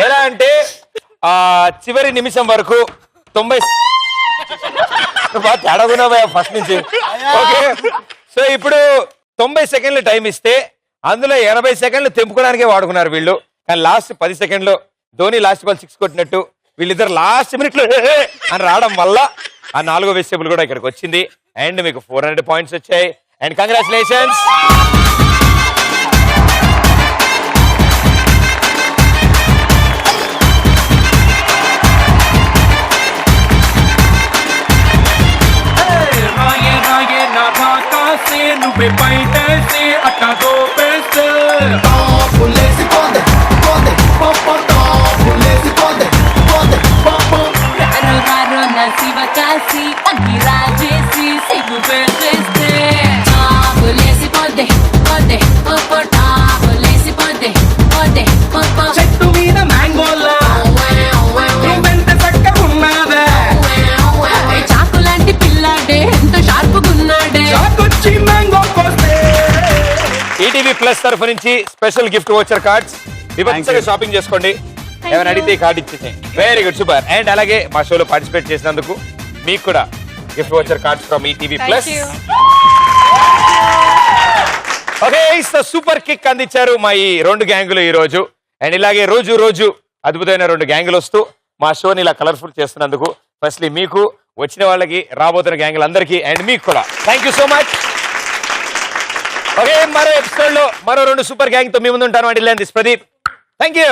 ఎలా అంటే చివరి నిమిషం వరకు 90 తేడాగున్నావా ఫస్ట్ నుంచి. ఓకే, సో ఇప్పుడు 90 సెకండ్లు టైం ఇస్తే అందులో 80 సెకండ్లు తెంపుకోవడానికే వాడుకున్నారు వీళ్ళు. కానీ లాస్ట్ 10 సెకండ్లో ధోని లాస్ట్ బాల్ 6 కొట్టినట్టు వీళ్ళిద్దరు లాస్ట్ మినిట్ లో అని రావడం వల్ల ఆ 4వ వెజిటబుల్ కూడా ఇక్కడికి వచ్చింది. అండ్ మీకు 400 పాయింట్స్ వచ్చాయి. And congratulations. నువ్వే పైటేసి అట్టా దోపేస్తే చెట్టు మీద మ్యాంగోలా నువ్వెంత చక్కగా ఉన్నావే, చాకులాంటి పిల్లాడే ఎంత షార్పుగున్నాడే. చాకొచ్చి మ్యాంగో కోస్తే. ఈటీవీ ప్లస్ తరఫు నుంచి స్పెషల్ గిఫ్ట్ వోచర్ కార్డ్స్ విభత్సంగా షాపింగ్ చేసుకోండి. ఏమైనా అడిగితే కార్డ్ ఇచ్చేసి. Very good, super. అండ్ అలాగే మా షోలో పార్టిసిపేట్ చేసినందుకు మీకు కూడా gift voucher cards from ETV plus. Okay, super kick అందించారు మా ఈ 2 గ్యాంగులు ఈ రోజు. అండ్ ఇలాగే రోజు రోజు అద్భుతమైన 2 గ్యాంగులు వస్తూ మా షోని ఇలా కలర్ఫుల్ చేస్తున్నందుకు ఫస్ట్లీ మీకు, వచ్చిన వాళ్ళకి, రాబోతున్న గ్యాంగులు అందరికీ అండ్ మీకు కూడా thank you so much. Okay, మరో ఎపిసోడ్ లో మరో 2 సూపర్ గ్యాంగ్ తో మీ ముందు ఉంటాను. And this Pradeep. Thank you.